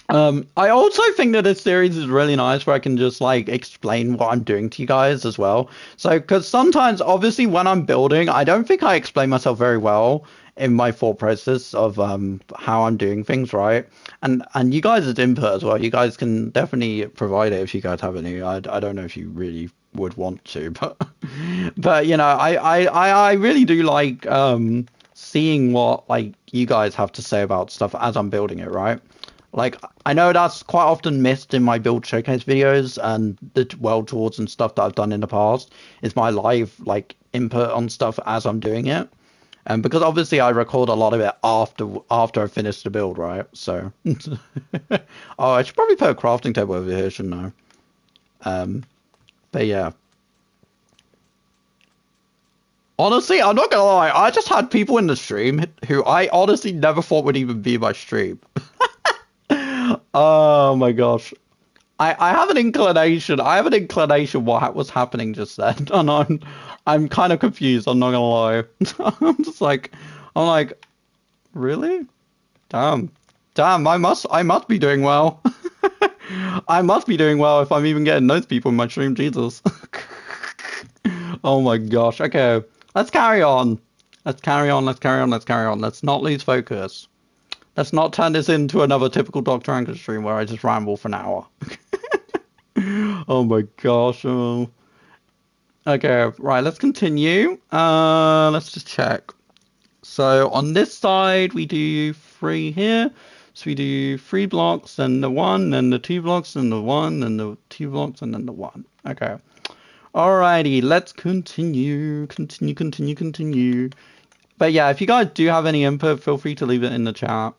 I also think that this series is really nice where I can just like explain what I'm doing to you guys as well. So, because sometimes, obviously, when I'm building, I don't think I explain myself very well in my thought process of how I'm doing things, right? And you guys' input as well. You guys can definitely provide it if you guys have any. I don't know if you really would want to, but I really do like seeing what like you guys have to say about stuff as I'm building it, right? Like, I know that's quite often missed in my build showcase videos and the world tours and stuff that I've done in the past is my live, like, input on stuff as I'm doing it. And because obviously I record a lot of it after I finish the build, right? So, oh, I should probably put a crafting table over here, shouldn't I? But yeah. Honestly, I'm not gonna lie, I just had people in the stream who I honestly never thought would even be my stream. Oh my gosh. I have an inclination. I have an inclination what was happening just then, and I'm kind of confused. I'm not gonna lie. I'm like, really? Damn. I must be doing well. I must be doing well if I'm even getting those people in my stream. Jesus. Oh my gosh. Okay, let's carry on. Let's carry on. Let's not lose focus. Let's not turn this into another typical Dr. Anchor stream where I just ramble for an hour. Oh my gosh. Oh. Okay, right, let's continue. Let's just check. So on this side, we do 3 here. So we do 3 blocks, then the 1, then the 2 blocks, then the 1, then the 2 blocks, and then the 1. Okay. Alrighty, let's continue. Continue. But yeah, if you guys do have any input, feel free to leave it in the chat.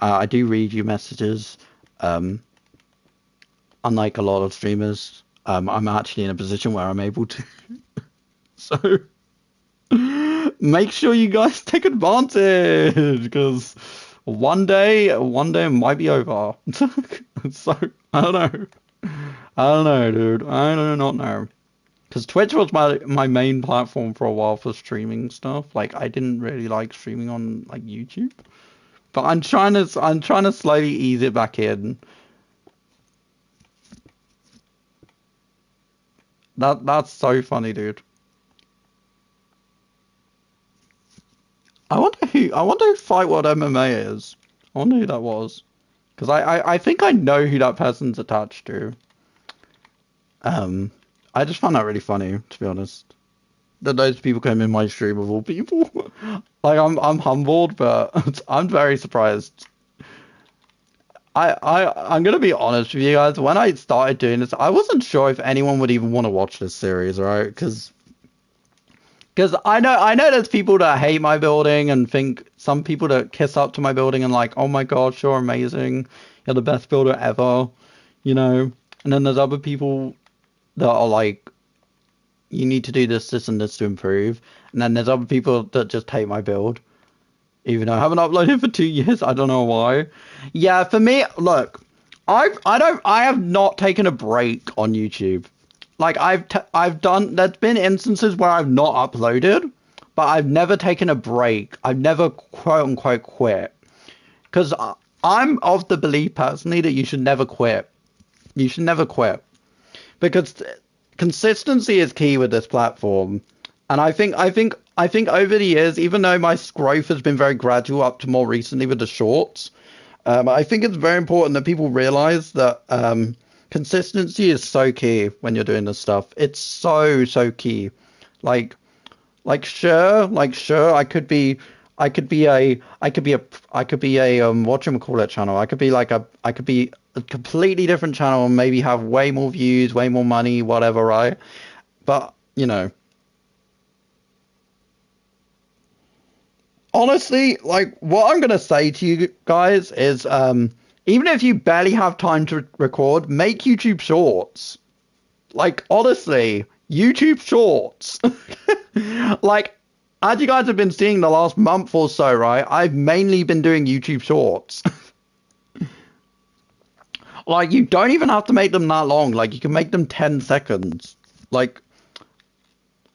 I do read your messages. Unlike a lot of streamers, I'm actually in a position where I'm able to. So make sure you guys take advantage, because one day it might be over. So I don't know. I don't know, dude. I do not know. Because Twitch was my main platform for a while for streaming stuff. Like, I didn't really like streaming on like YouTube, but I'm trying to slowly ease it back in. That's so funny, dude. I wonder who Fight World MMA is. I wonder who that was. Because I think I know who that person's attached to. I just found that really funny, to be honest. That those people came in my stream of all people. Like, I'm humbled, but I'm very surprised. I'm gonna be honest with you guys. When I started doing this, I wasn't sure if anyone would even want to watch this series, right? Because I know there's people that hate my building and think, some people that kiss up to my building and like, oh my gosh, you're amazing, you're the best builder ever, you know. And then there's other people that are like, you need to do this, this, and this to improve. And then there's other people that just hate my build, even though I haven't uploaded for 2 years. I don't know why. Yeah, for me, look, I have not taken a break on YouTube. Like, I've done, there's been instances where I've not uploaded, but I've never taken a break. I've never quote unquote quit. Because I'm of the belief personally that you should never quit. You should never quit. Because consistency is key with this platform. And I think over the years, even though my growth has been very gradual up to more recently with the shorts, I think it's very important that people realize that consistency is so key when you're doing this stuff. It's so key. Like sure, I could be a whatchamacallit channel. I could be a completely different channel and maybe have way more views, way more money, whatever, right? But, you know, honestly, like, what I'm gonna say to you guys is, even if you barely have time to record, make YouTube shorts. Like, honestly, YouTube shorts. Like, as you guys have been seeing the last month or so, right? I've mainly been doing YouTube shorts. Like, you don't even have to make them that long. Like, you can make them 10 seconds. Like,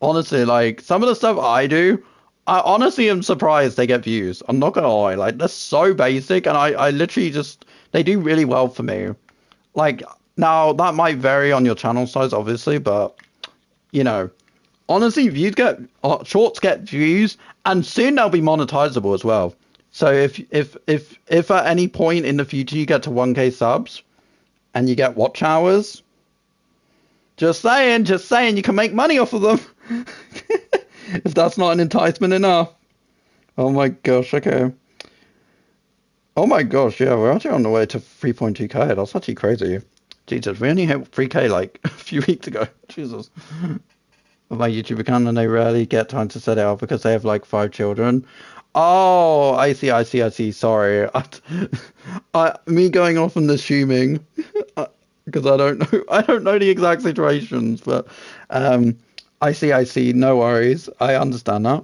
honestly, like, some of the stuff I do, I honestly am surprised they get views. I'm not gonna lie. Like, they're so basic, and I literally just, they do really well for me. Like, now, that might vary on your channel size, obviously, but, you know, honestly, shorts get views, and soon they'll be monetizable as well. So if at any point in the future you get to 1K subs and you get watch hours, just saying, you can make money off of them. If that's not an enticement enough. Oh my gosh, okay. Oh my gosh, yeah, we're actually on the way to 3.2K. That's actually crazy. Jesus, we only hit 3K like a few weeks ago. Jesus. My YouTube account, and they rarely get time to set it up because they have like 5 children. Oh, I see. Sorry. Me going off and assuming, because I don't know the exact situations, but I see. No worries. I understand that.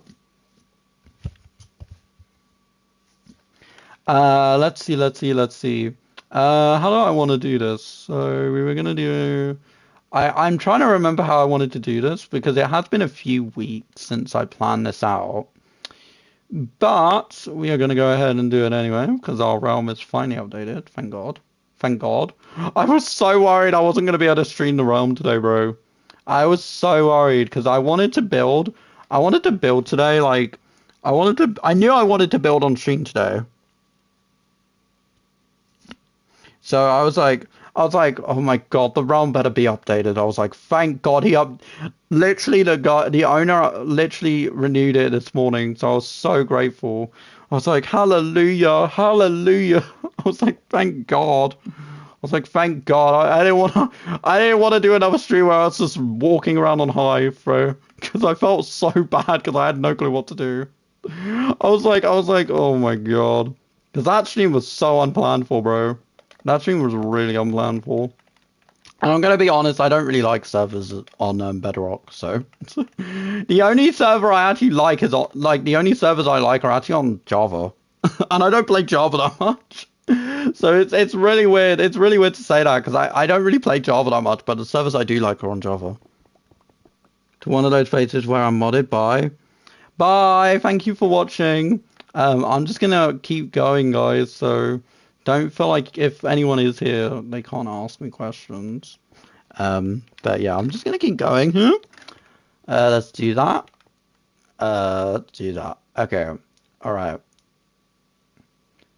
Let's see. How do I want to do this? So we were gonna do. I'm trying to remember how I wanted to do this because it has been a few weeks since I planned this out. But we are going to go ahead and do it anyway because our realm is finally updated. Thank God. Thank God. I was so worried I wasn't going to be able to stream the realm today, bro. I was so worried because I wanted to build. I wanted to build today. Like, I knew I wanted to build on stream today. So I was like, I was like, oh my god, the realm better be updated. I was like, thank God he up. Literally, the owner literally renewed it this morning, so I was so grateful. I was like, hallelujah, hallelujah. I was like, thank God. I was like, thank God. I didn't want to do another stream where I was just walking around on high, bro, because I felt so bad because I had no clue what to do. I was like, oh my God, because that stream was so unplanned for, bro. That stream was really unplanned for. And I'm gonna be honest, I don't really like servers on Bedrock, so the only server I actually like is like the only servers I like are actually on Java, and I don't play Java that much. So it's really weird. It's really weird to say that because I don't really play Java that much, but the servers I do like are on Java. To one of those places where I'm modded. Bye. Bye. Thank you for watching. I'm just gonna keep going, guys. So don't feel like if anyone is here, they can't ask me questions. But yeah, I'm just gonna keep going. Let's do that. Do that. Okay. All right.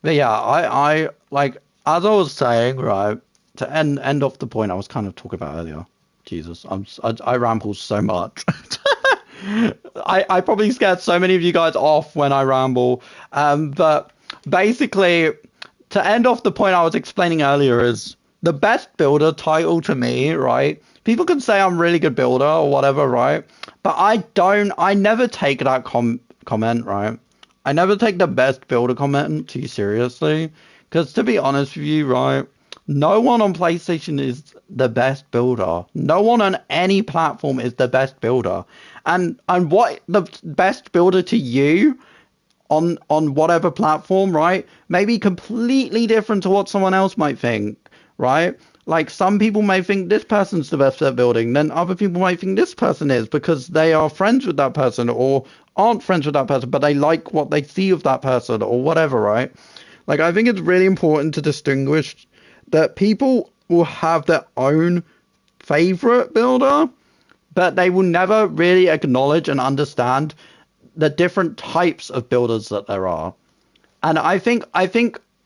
But yeah, I like as I was saying, right, to end off the point I was kind of talking about earlier. Jesus, I ramble so much. I probably scared so many of you guys off when I ramble. But basically, to end off the point I was explaining earlier is the best builder title to me, right? People can say I'm really good builder or whatever, right? But I never take that comment, right? I never take the best builder comment too seriously. Because to be honest with you, right? No one on PlayStation is the best builder. No one on any platform is the best builder. And what the best builder to you on whatever platform, right? Maybe completely different to what someone else might think, right? Like some people may think this person's the best at building, then other people might think this person is because they are friends with that person or aren't friends with that person, but they like what they see of that person or whatever, right? Like I think it's really important to distinguish that people will have their own favorite builder, but they will never really acknowledge and understand the different types of builders that there are. And I think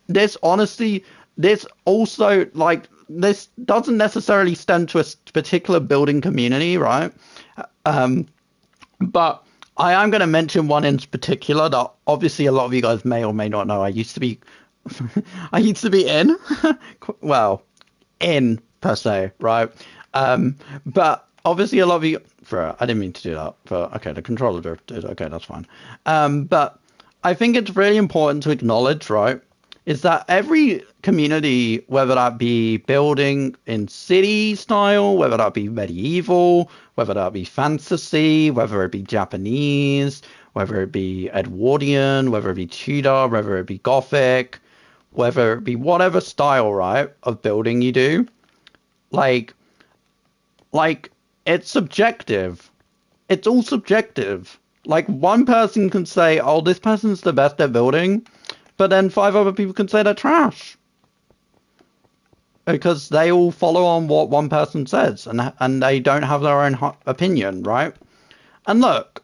this honestly, this also like this doesn't necessarily stem to a particular building community, right? But I am going to mention one in particular that obviously a lot of you guys may or may not know. I used to be, I used to be in, well, in per se, right? But obviously a lot of you, I didn't mean to do that, but okay, the controller did, okay, that's fine. But I think it's really important to acknowledge, right, is that every community, whether that be building in city style, whether that be medieval, whether that be fantasy, whether it be Japanese, whether it be Edwardian, whether it be Tudor, whether it be Gothic, whether it be whatever style, right, of building you do, like it's subjective. It's all subjective. Like one person can say, "Oh, this person's the best at building," but then five other people can say they're trash because they all follow on what one person says, and they don't have their own opinion, right? And look,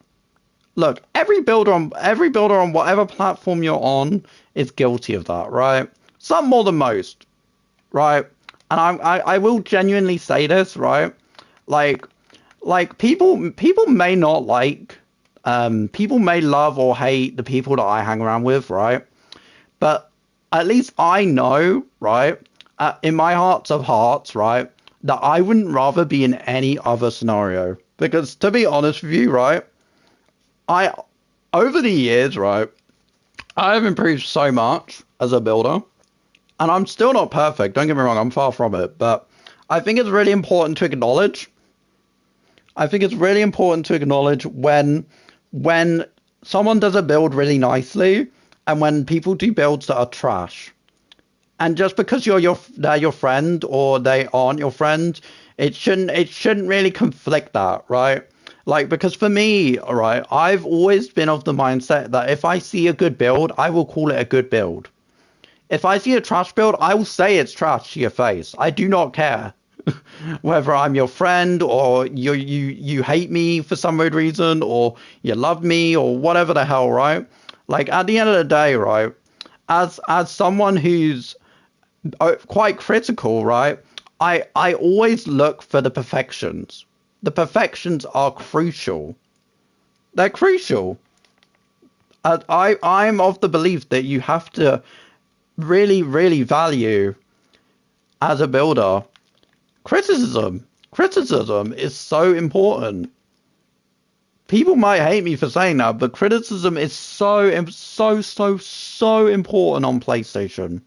every builder on whatever platform you're on is guilty of that, right? Some more than most, right? And I will genuinely say this, right? Like people may not like people may love or hate the people that I hang around with, right? But at least I know, right, in my hearts of hearts, right, that I wouldn't rather be in any other scenario. Because to be honest with you, right, I over the years, right, I have improved so much as a builder, and I'm still not perfect. Don't get me wrong, I'm far from it, but I think it's really important to acknowledge. I think it's really important to acknowledge when someone does a build really nicely and when people do builds that are trash. And just because they're your friend or they aren't your friend, it shouldn't really conflict that, right? Like because for me, all right, I've always been of the mindset that if I see a good build, I will call it a good build. If I see a trash build, I will say it's trash to your face. I do not care whether I'm your friend or you hate me for some weird reason or you love me or whatever the hell, right? Like at the end of the day, right? As someone who's quite critical, right? I always look for the perfections. The perfections are crucial. They're crucial. I'm of the belief that you have to really, really value as a builder criticism. Criticism is so important. People might hate me for saying that, but criticism is so important on PlayStation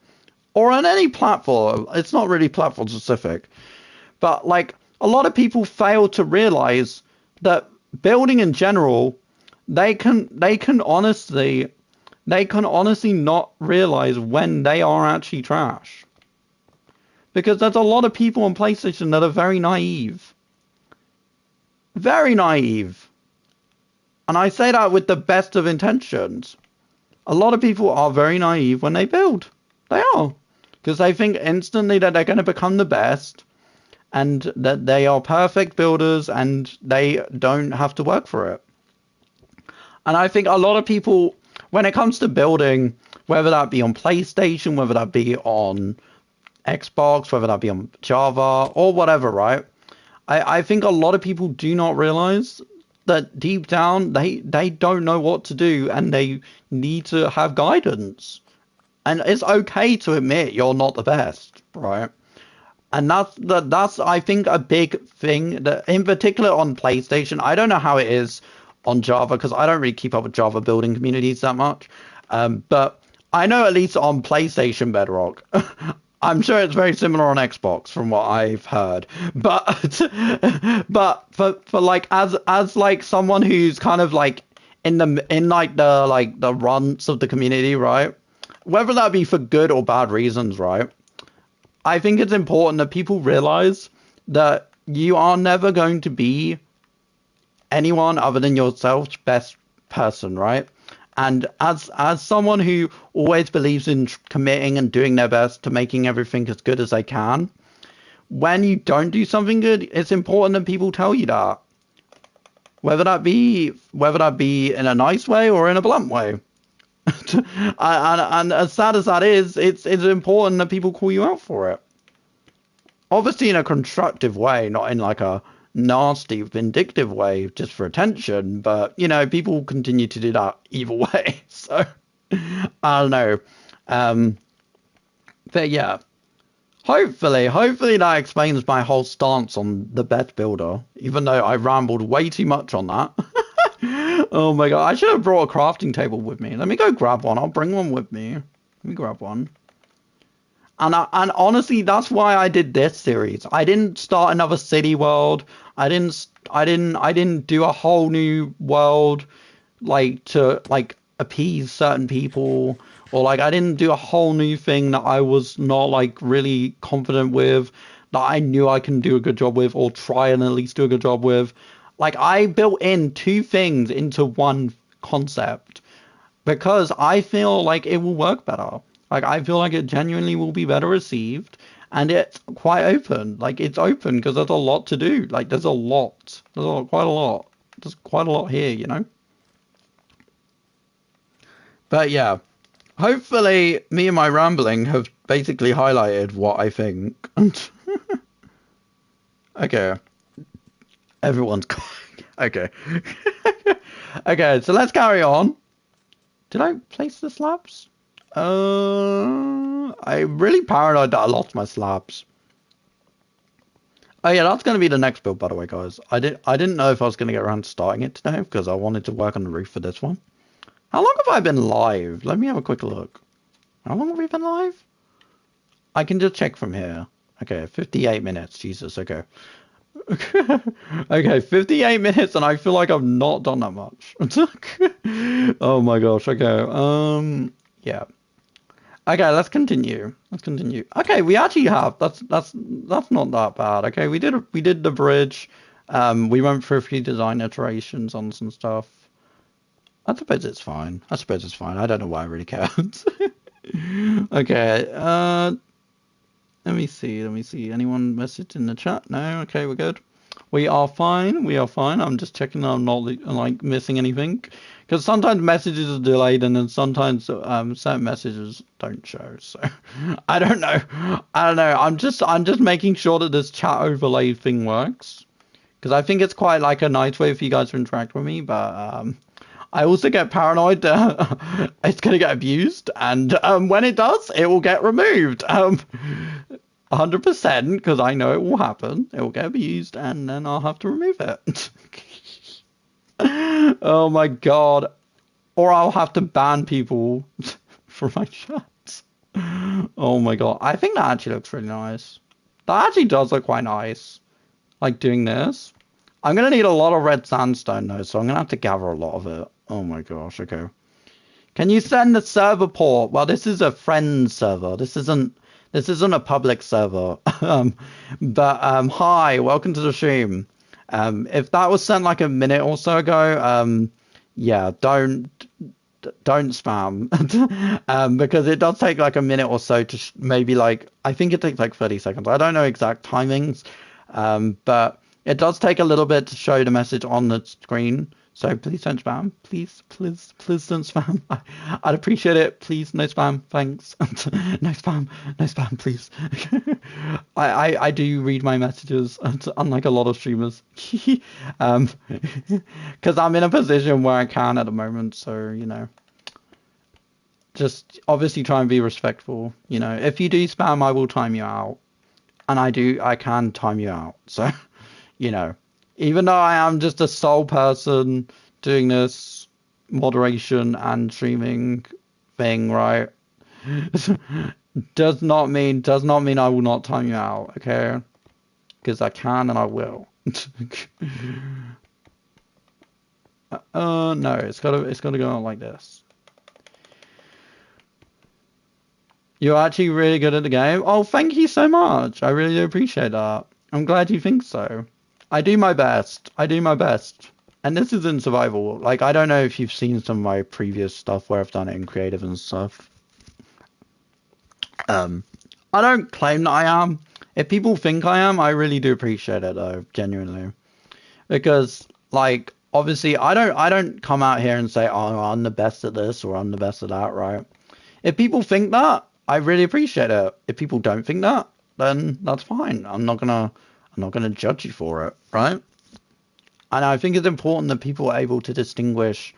or on any platform. It's not really platform specific, but like a lot of people fail to realize that building in general, they can honestly not realize when they are actually trash. Because there's a lot of people on PlayStation that are very naive. Very naive. And I say that with the best of intentions. A lot of people are very naive when they build. They are. Because they think instantly that they're going to become the best and that they are perfect builders and they don't have to work for it. And I think a lot of people, when it comes to building, whether that be on PlayStation, whether that be on Xbox, whether that be on Java or whatever, right? I think a lot of people do not realize that deep down they don't know what to do and they need to have guidance. And it's okay to admit you're not the best, right? And that's I think a big thing that in particular on PlayStation. I don't know how it is on Java because I don't really keep up with Java building communities that much. But I know at least on PlayStation Bedrock, I'm sure it's very similar on Xbox from what I've heard. But for like as like someone who's kind of like in like the runs of the community, right? Whether that be for good or bad reasons, right? I think it's important that people realize that you are never going to be anyone other than yourself's best person, right? And as someone who always believes in committing and doing their best to making everything as good as they can, when you don't do something good, it's important that people tell you that. Whether that be in a nice way or in a blunt way. And as sad as that is, it's important that people call you out for it. Obviously in a constructive way, not in like a nasty, vindictive way just for attention, but you know, people continue to do that either way. So I don't know. But yeah. Hopefully that explains my whole stance on the bed builder, even though I rambled way too much on that. Oh my god, I should have brought a crafting table with me. Let me go grab one. I'll bring one with me. Let me grab one. And honestly, that's why I did this series. I didn't start another city world. I didn't do a whole new world like to like appease certain people, or like I didn't do a whole new thing that I was not like really confident with, that I knew I can do a good job with, or try and at least do a good job with. Like I built in two things into one concept because I feel like it will work better. Like I feel like it genuinely will be better received, and it's quite open. Like it's open because there's a lot to do. Like there's a lot. Quite a lot. There's quite a lot here, you know. But yeah, hopefully me and my rambling have basically highlighted what I think. Okay, everyone's okay. Okay, so let's carry on. Did I place the slabs? I'm really paranoid that I lost my slabs. Oh yeah, that's gonna be the next build, by the way, guys. I didn't know if I was gonna get around to starting it today because I wanted to work on the roof for this one. How long have I been live? Let me have a quick look. How long have we been live? I can just check from here. Okay, 58 minutes. Jesus, okay. Okay, 58 minutes and I feel like I've not done that much. Oh my gosh, okay. Yeah. Okay, let's continue. Okay, we actually have. That's not that bad. Okay, we did the bridge. We went through a few design iterations on some stuff. I suppose it's fine. I don't know why I really cared. Okay, let me see. Anyone messaged in the chat? No? Okay, we're good. We are fine. We are fine. I'm just checking I'm not like missing anything, because sometimes messages are delayed, and then sometimes certain messages don't show. So I don't know. I don't know. I'm just making sure that this chat overlay thing works, because I think it's quite like a nice way for you guys to interact with me. But I also get paranoid that it's gonna get abused, and when it does, it will get removed. 100%, because I know it will happen. It will get abused, and then I'll have to remove it. Oh my god. Or I'll have to ban people from my chats. Oh my god. I think that actually looks really nice. That actually does look quite nice. Like doing this. I'm gonna need a lot of red sandstone though, so I'm gonna have to gather a lot of it. Oh my gosh, okay. Can you send the server port? Well, this is a friend server. This isn't a public server. But hi, welcome to the stream. If that was sent like a minute or so ago, yeah, don't spam. Because it does take like a minute or so to maybe like I think it takes like 30 seconds. I don't know exact timings, but it does take a little bit to show the message on the screen. So please don't spam. Please don't spam. I'd appreciate it. Please, no spam. Thanks. No spam. No spam, please. I do read my messages, unlike a lot of streamers. Because I'm in a position where I can at the moment. So, you know, just obviously try and be respectful. You know, if you do spam, I will time you out. And I can time you out. So, you know. Even though I am just a sole person doing this moderation and streaming thing, right? does not mean I will not time you out, okay? Because I can and I will. No, it's gotta go on like this. You're actually really good at the game. Oh, thank you so much. I really do appreciate that. I'm glad you think so. I do my best. I do my best. And this is in survival. Like, I don't know if you've seen some of my previous stuff where I've done it in creative and stuff. I don't claim that I am. If people think I am, I really do appreciate it though, genuinely. Because, like, obviously I don't come out here and say, oh, I'm the best at this or I'm the best at that, right? If people think that, I really appreciate it. If people don't think that, then that's fine. I'm not gonna judge you for it, right? And I think it's important that people are able to distinguish.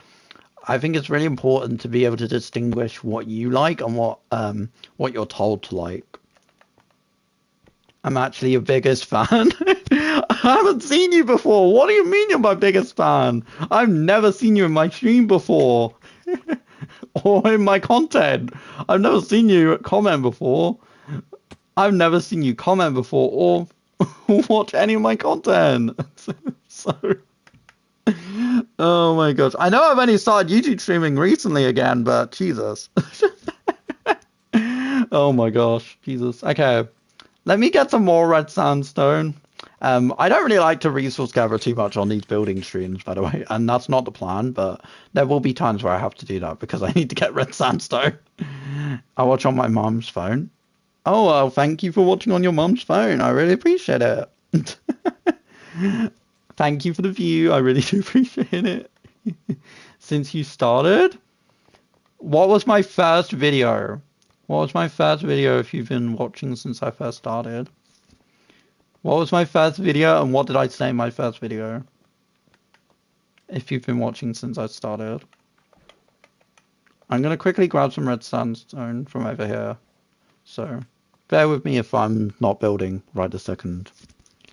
I think it's really important to be able to distinguish what you like and what you're told to like. I'm actually your biggest fan. I haven't seen you before. What do you mean you're my biggest fan? I've never seen you in my stream before. Or in my content. I've never seen you comment before. I've never seen you comment before or watch any of my content. So, oh my gosh. I know I've only started YouTube streaming recently again, but Jesus. Oh my gosh. Jesus. Okay. Let me get some more red sandstone. I don't really like to resource gather too much on these building streams, by the way, and that's not the plan, but there will be times where I have to do that because I need to get red sandstone. I watch on my mom's phone. Oh, well, thank you for watching on your mom's phone. I really appreciate it. Thank you for the view. I really do appreciate it. Since you started? What was my first video? What was my first video if you've been watching since I first started? What was my first video and what did I say in my first video? If you've been watching since I started. I'm going to quickly grab some red sandstone from over here. So, bear with me if I'm not building right this second.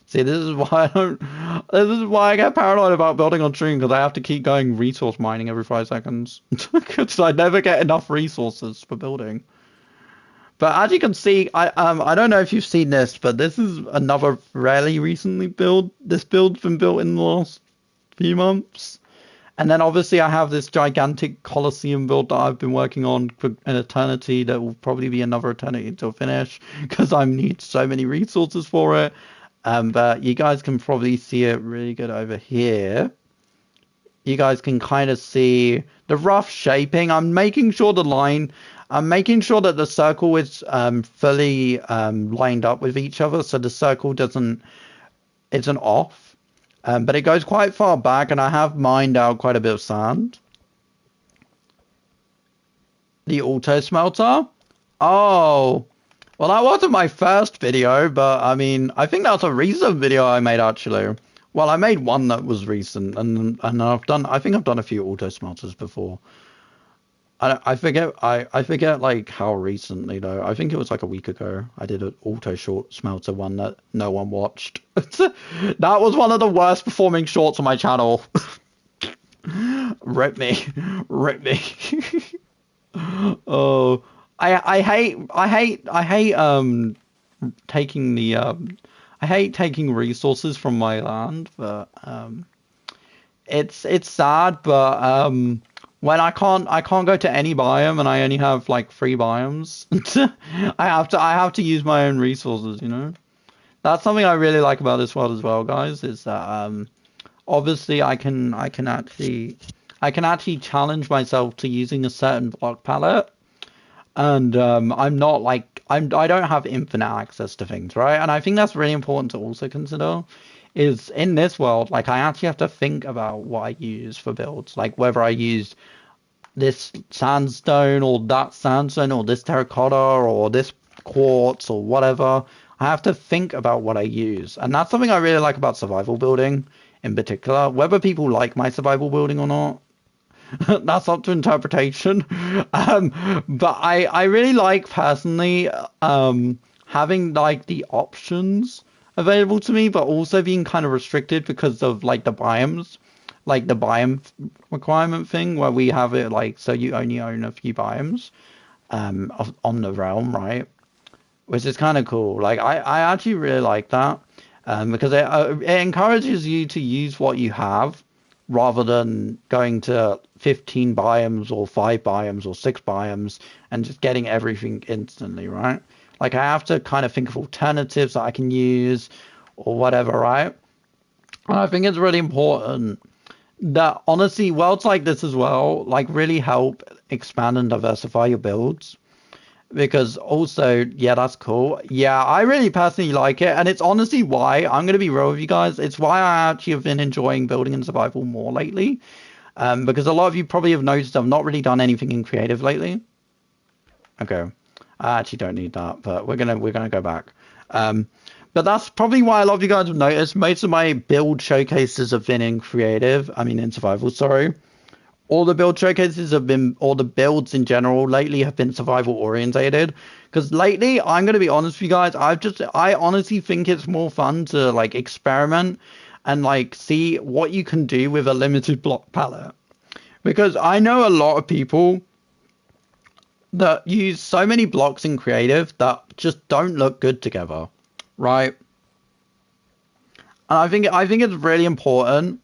See, this is why I get paranoid about building on stream, because I have to keep going resource mining every 5 seconds. Because I never get enough resources for building. But as you can see, I don't know if you've seen this, but this is another fairly recently build. This build's been built in the last few months. And then obviously I have this gigantic Colosseum build that I've been working on for an eternity that will probably be another eternity until finish, because I need so many resources for it. But you guys can probably see it really good over here. You guys can kind of see the rough shaping. I'm making sure that the circle is fully lined up with each other, so the circle isn't off. But it goes quite far back, and I have mined out quite a bit of sand. The auto smelter? Oh, well, that wasn't my first video, but I mean, I think that's a recent video I made actually. Well, I made one that was recent, and I think I've done a few auto smelters before. I forget I forget like how recently though. I think it was like a week ago. I did an auto short smelter one that no one watched. That was one of the worst performing shorts on my channel. Rip me, rip me. Oh, I hate taking the I hate taking resources from my land, but it's sad, but when I can't go to any biome and I only have like 3 biomes, I have to use my own resources, you know? That's something I really like about this world as well, guys, is that obviously I can actually challenge myself to using a certain block palette, and I'm not like I don't have infinite access to things, right? And I think that's really important to also consider. Is in this world, like I actually have to think about what I use for builds, like whether I use this sandstone or that sandstone or this terracotta or this quartz or whatever. I have to think about what I use, and that's something I really like about survival building in particular. Whether people like my survival building or not, that's up to interpretation. But I really like personally having like the options available to me, but also being kind of restricted because of like the biomes, like the biome requirement thing where we have it like so you only own a few biomes on the realm, right? Which is kind of cool. Like I actually really like that because it encourages you to use what you have rather than going to 15 biomes or 5 biomes or 6 biomes and just getting everything instantly, right? Like I have to kind of think of alternatives that I can use or whatever, right? And I think it's really important that honestly worlds like this as well like really help expand and diversify your builds, because also, yeah, that's cool. Yeah, I really personally like it, and it's honestly why I'm gonna be real with you guys. It's why I actually have been enjoying building and survival more lately. Because a lot of you probably have noticed I've not really done anything in creative lately. Okay, I actually don't need that, but we're gonna go back. Um, but that's probably why a lot of you guys have noticed most of my build showcases have been in creative. I mean, in survival. Sorry. All the build showcases have been, all the builds in general lately have been survival orientated. Because lately, I'm going to be honest with you guys, I honestly think it's more fun to like experiment and like see what you can do with a limited block palette. Because I know a lot of people that use so many blocks in creative that just don't look good together, right? And I think it's really important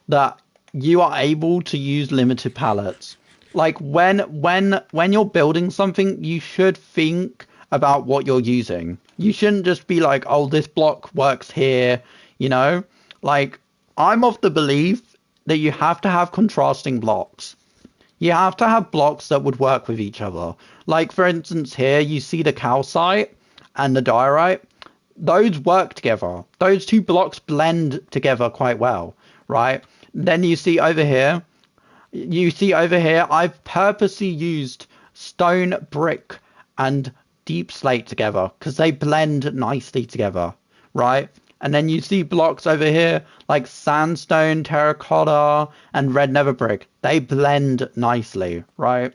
that you are able to use limited palettes. Like when you're building something, you should think about what you're using. You shouldn't just be like, "Oh, this block works here," you know? Like I'm of the belief that you have to have contrasting blocks. You have to have blocks that would work with each other. Like for instance, here you see the calcite and the diorite. Those work together. Those two blocks blend together quite well, right? Then you see over here, I've purposely used stone, brick, and deep slate together because they blend nicely together, right? And then you see blocks over here like sandstone, terracotta, and red nether brick. They blend nicely, right?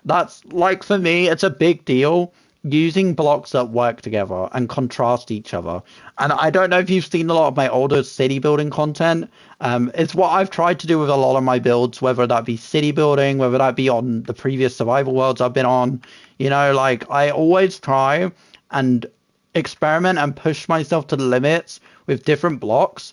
That's like for me, it's a big deal using blocks that work together and contrast each other. And I don't know if you've seen a lot of my older city building content. It's what I've tried to do with a lot of my builds, whether that be city building, whether that be on the previous survival worlds I've been on. You know, like I always try and experiment and push myself to the limits with different blocks,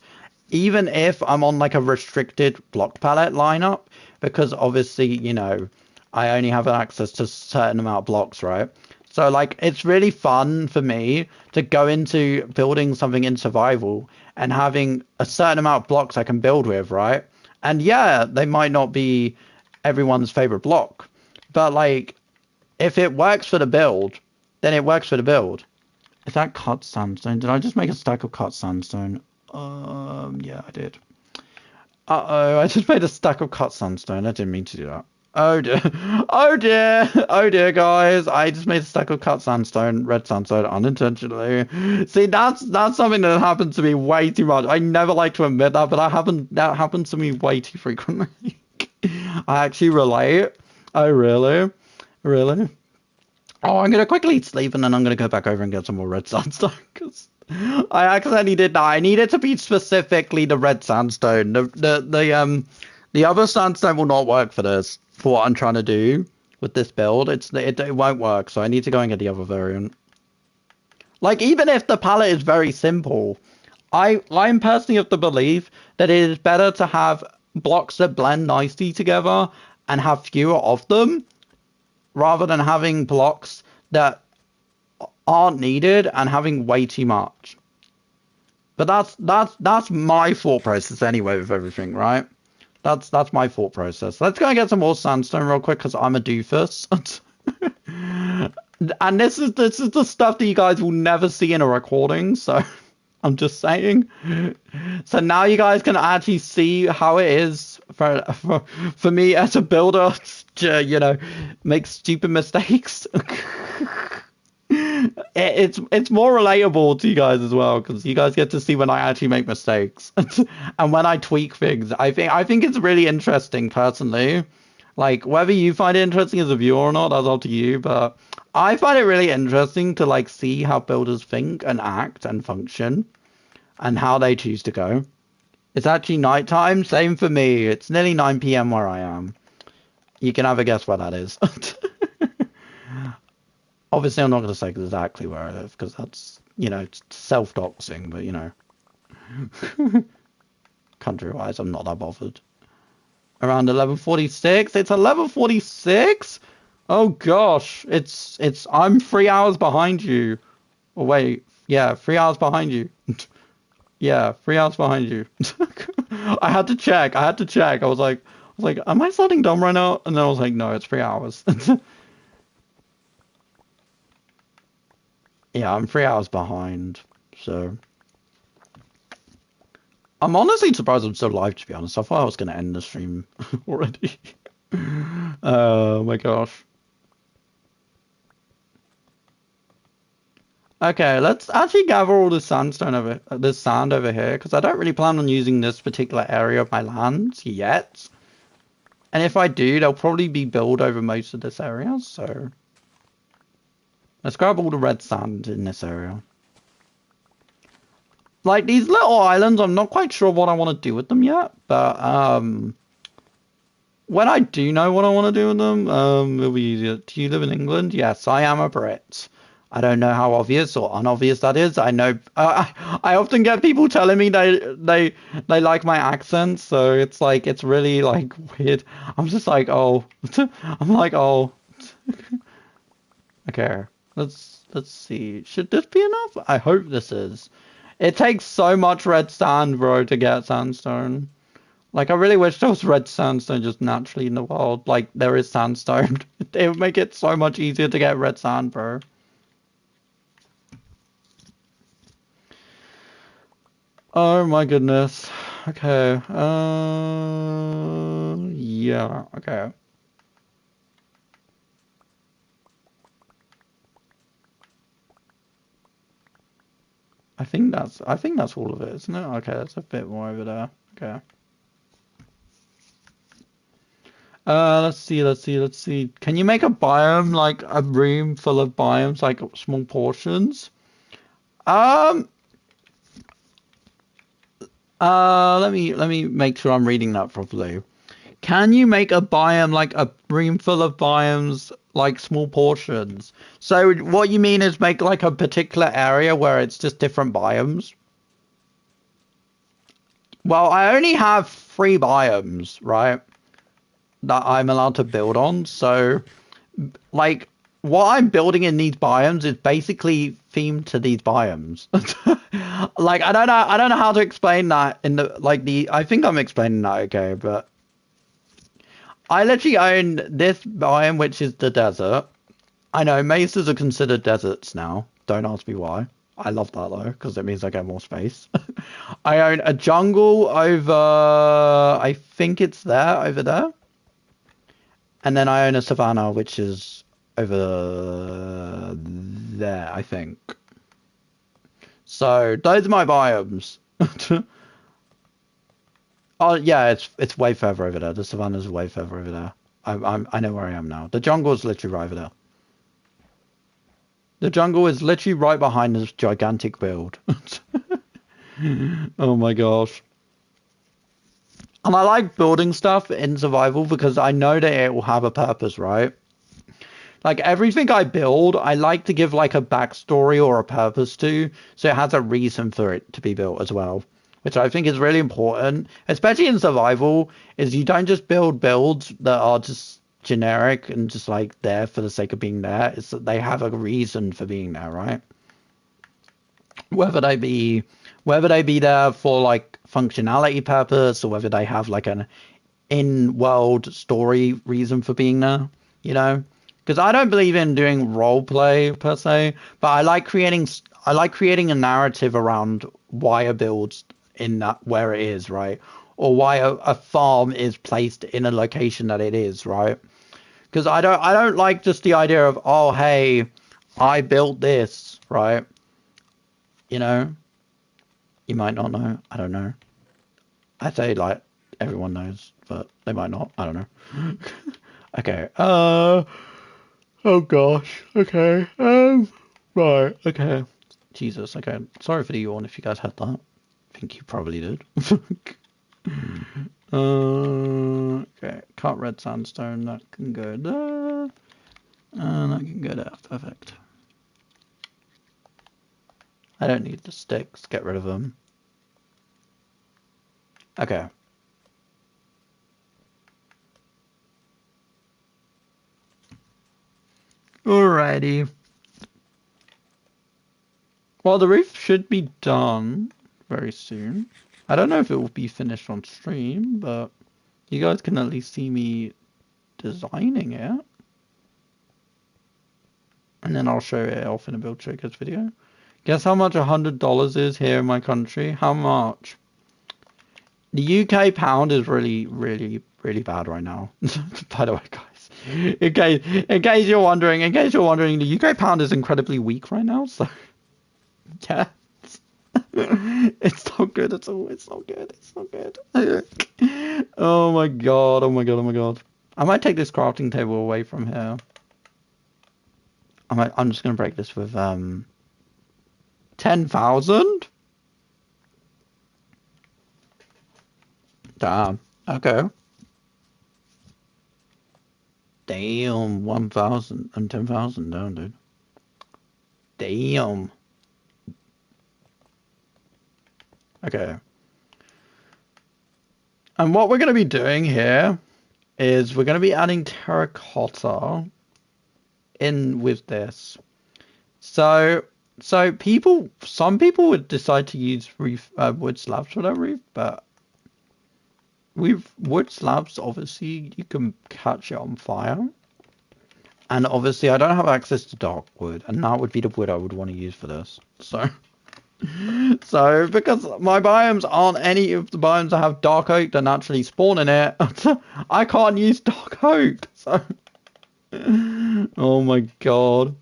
even if I'm on like a restricted block palette lineup, because obviously, you know, I only have access to a certain amount of blocks, right? So like it's really fun for me to go into building something in survival and having a certain amount of blocks I can build with, right? And yeah, they might not be everyone's favorite block, but like if it works for the build, then it works for the build. Is that cut sandstone? Did I just make a stack of cut sandstone? Yeah, I did. Uh-oh, I just made a stack of cut sandstone. I didn't mean to do that. Oh dear. Oh dear. Oh dear, guys. I just made a stack of cut sandstone, red sandstone, unintentionally. See, that's something that happens to me way too much. I never like to admit that, but that happens to me way too frequently. I actually relate. Oh, really? Really? Oh, I'm gonna quickly sleep and then I'm gonna go back over and get some more red sandstone because I accidentally did that. I need it to be specifically the red sandstone. The other sandstone will not work for this, for what I'm trying to do with this build. It won't work, so I need to go and get the other variant. Like, even if the palette is very simple, I'm personally of the belief that it is better to have blocks that blend nicely together and have fewer of them rather than having blocks that aren't needed and having way too much. But that's my thought process anyway with everything, right? That's my thought process. Let's go and get some more sandstone real quick because I'm a doofus. And this is the stuff that you guys will never see in a recording, so I'm just saying. So now you guys can actually see how it is for me as a builder to, you know, make stupid mistakes. It's more relatable to you guys as well because you guys get to see when I actually make mistakes and when I tweak things. I think it's really interesting personally. Like whether you find it interesting as a viewer or not, that's up to you. But I find it really interesting to like see how builders think and act and function and how they choose to go. It's actually nighttime. Same for me. It's nearly 9 p.m. where I am. You can have a guess where that is. Obviously, I'm not going to say exactly where I live because that's, you know, self-doxing, but, you know, country-wise, I'm not that bothered. Around 11:46? It's 11:46? Oh, gosh. I'm 3 hours behind you. Oh, wait. Yeah, 3 hours behind you. Yeah, 3 hours behind you. I had to check. I was like, am I sounding dumb right now? And then I was like, no, it's 3 hours. Yeah, I'm 3 hours behind, so I'm honestly surprised I'm still live, to be honest. I thought I was going to end the stream already. Oh my gosh. Okay, let's actually gather all the this sand over here, because I don't really plan on using this particular area of my land yet. And if I do, they'll probably be built over most of this area, so let's grab all the red sand in this area. Like, these little islands, I'm not quite sure what I want to do with them yet, but, when I do know what I want to do with them, it'll be easier. Do you live in England? Yes, I am a Brit. I don't know how obvious or unobvious that is. I know, I often get people telling me they like my accent, so it's like, it's really, like, weird. I'm just like, oh, I'm like, oh. Okay, let's see. Should this be enough? I hope this is. It takes so much red sand, bro, to get sandstone. Like, I really wish there was red sandstone just naturally in the world. Like, there is sandstone. It would make it so much easier to get red sand, bro. Oh my goodness. Okay. Yeah. Okay. I think that's all of it, isn't it? Okay, that's a bit more over there. Okay. Let's see. Can you make a biome, like a room full of biomes, like small portions? Um, let me make sure I'm reading that properly. Can you make a biome, like a room full of biomes, like small portions? So what you mean is make like a particular area where it's just different biomes? Well, I only have 3 biomes, right? That I'm allowed to build on. So, like, what I'm building in these biomes is basically themed to these biomes. Like, I don't know how to explain that in I think I'm explaining that okay, but I literally own this biome, which is the desert. I know mesas are considered deserts now. Don't ask me why. I love that though, because it means I get more space. I own a jungle over, I think it's there, over there. And then I own a savanna, which is over there, I think. So those are my biomes. Oh yeah, it's way further over there. The savanna's way further over there. I know where I am now. The jungle is literally right over there. The jungle is literally right behind this gigantic build. Oh my gosh. And I like building stuff in survival because I know that it will have a purpose, right? Like everything I build, I like to give like a backstory or a purpose to, so it has a reason for it to be built as well, which I think is really important, especially in survival, is you don't just build builds that are just generic and just like there for the sake of being there. It's that they have a reason for being there, right? Whether they be there for like functionality purpose or whether they have like an in-world story reason for being there, you know? Because I don't believe in doing role play per se, but I like creating a narrative around why a build's in that where it is, right? Or why a farm is placed in a location that it is, right? Because I don't like just the idea of, oh hey, I built this, right? You know? You might not know. I don't know. I say like everyone knows, but they might not. I don't know. Okay. Oh gosh. Okay. Right. Okay. Jesus. Okay. Sorry for the yawn if you guys had that. I think you probably did. Okay. Cut red sandstone. That can go there. And that can go there. Perfect. I don't need the sticks. Get rid of them. Okay. Alrighty. Well, the roof should be done very soon. I don't know if it will be finished on stream, but you guys can at least see me designing it. And then I'll show it off in a Build Showcase video. Guess how much $100 is here in my country? How much? The UK pound is really, really, really bad right now. By the way, guys, in case you're wondering, the UK pound is incredibly weak right now. So, yeah, it's not good at all. It's not good. It's not good. Oh my god. Oh my god. Oh my god. I might take this crafting table away from here. I'm just gonna break this with 10,000. Damn. Okay. Damn. 1,000 and 10,000 down, dude. Damn. Okay. And what we're gonna be doing here is we're gonna be adding terracotta in with this. So some people would decide to use wood slabs for that roof, but with wood slabs, obviously you can catch it on fire. And obviously I don't have access to dark wood, and that would be the wood I would want to use for this. So because my biomes aren't any of the biomes that have dark oak that naturally spawn in it, I can't use dark oak. So oh my god.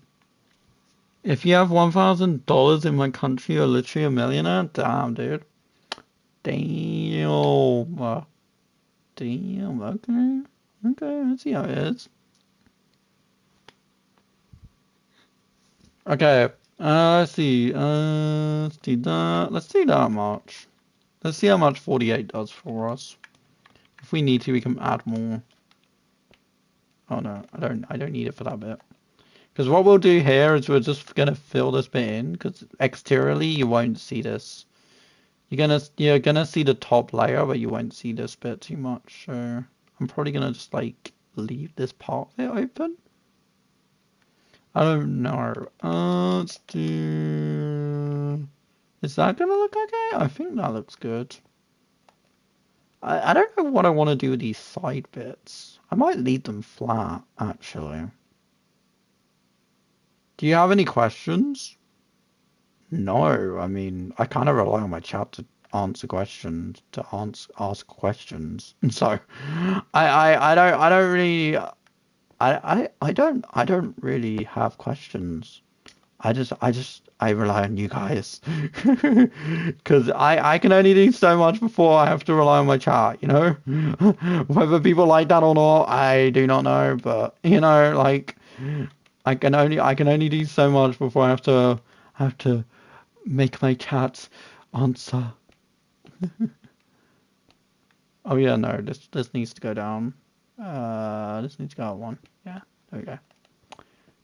If you have $1,000 in my country, you're literally a millionaire? Damn, dude. Damn. Damn, okay. Okay, I see how it is. Okay, let's see. Let's do that. Let's do that much. Let's see how much 48 does for us. If we need to, we can add more. Oh no, I don't need it for that bit. Because what we'll do here is we're just gonna fill this bit in, because exteriorly you won't see this. You're gonna see the top layer, but you won't see this bit too much. So I'm probably gonna just like leave this part of it open. I don't know. Let's do. Is that gonna look okay? I think that looks good. I don't know what I want to do with these side bits. I might leave them flat, actually. Do you have any questions? No, I mean, I kind of rely on my chat to answer questions, to ask questions. So, I don't really, I don't really have questions. I rely on you guys, because I can only do so much before I have to rely on my chat. You know, whether people like that or not, I do not know. But you know, like, I can only do so much before I have to make my chat answer. Oh yeah, no, this needs to go down. This needs to go out one. Yeah, there we go.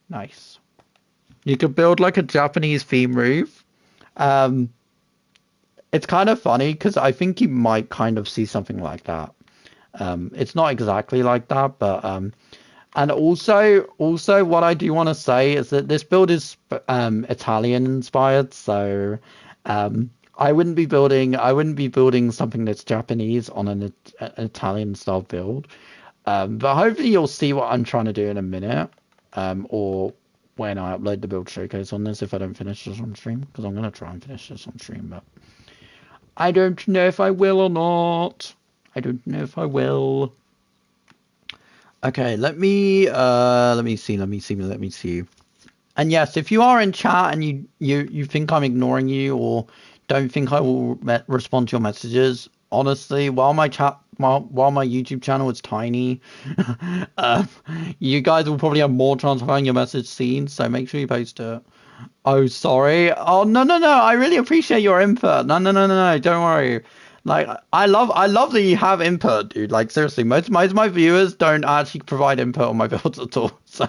Nice. You could build like a Japanese theme roof. Um, it's kind of funny because I think you might kind of see something like that. It's not exactly like that, but and also what I do want to say is that this build is Italian inspired, so I wouldn't be building something that's Japanese on an Italian style build. But hopefully you'll see what I'm trying to do in a minute, or when I upload the build showcase on this if I don't finish this on stream, because I'm gonna try and finish this on stream, but I don't know if I will or not. I don't know if I will. Okay, let me see. And yes, if you are in chat and you think I'm ignoring you or don't think I will respond to your messages, honestly, while my YouTube channel is tiny, uh, you guys will probably have more chance of having your message seen. So make sure you post it. Oh, sorry. Oh, no. I really appreciate your input. No. Don't worry. Like, I love that you have input, dude. Like, seriously, most of my viewers don't actually provide input on my builds at all. So,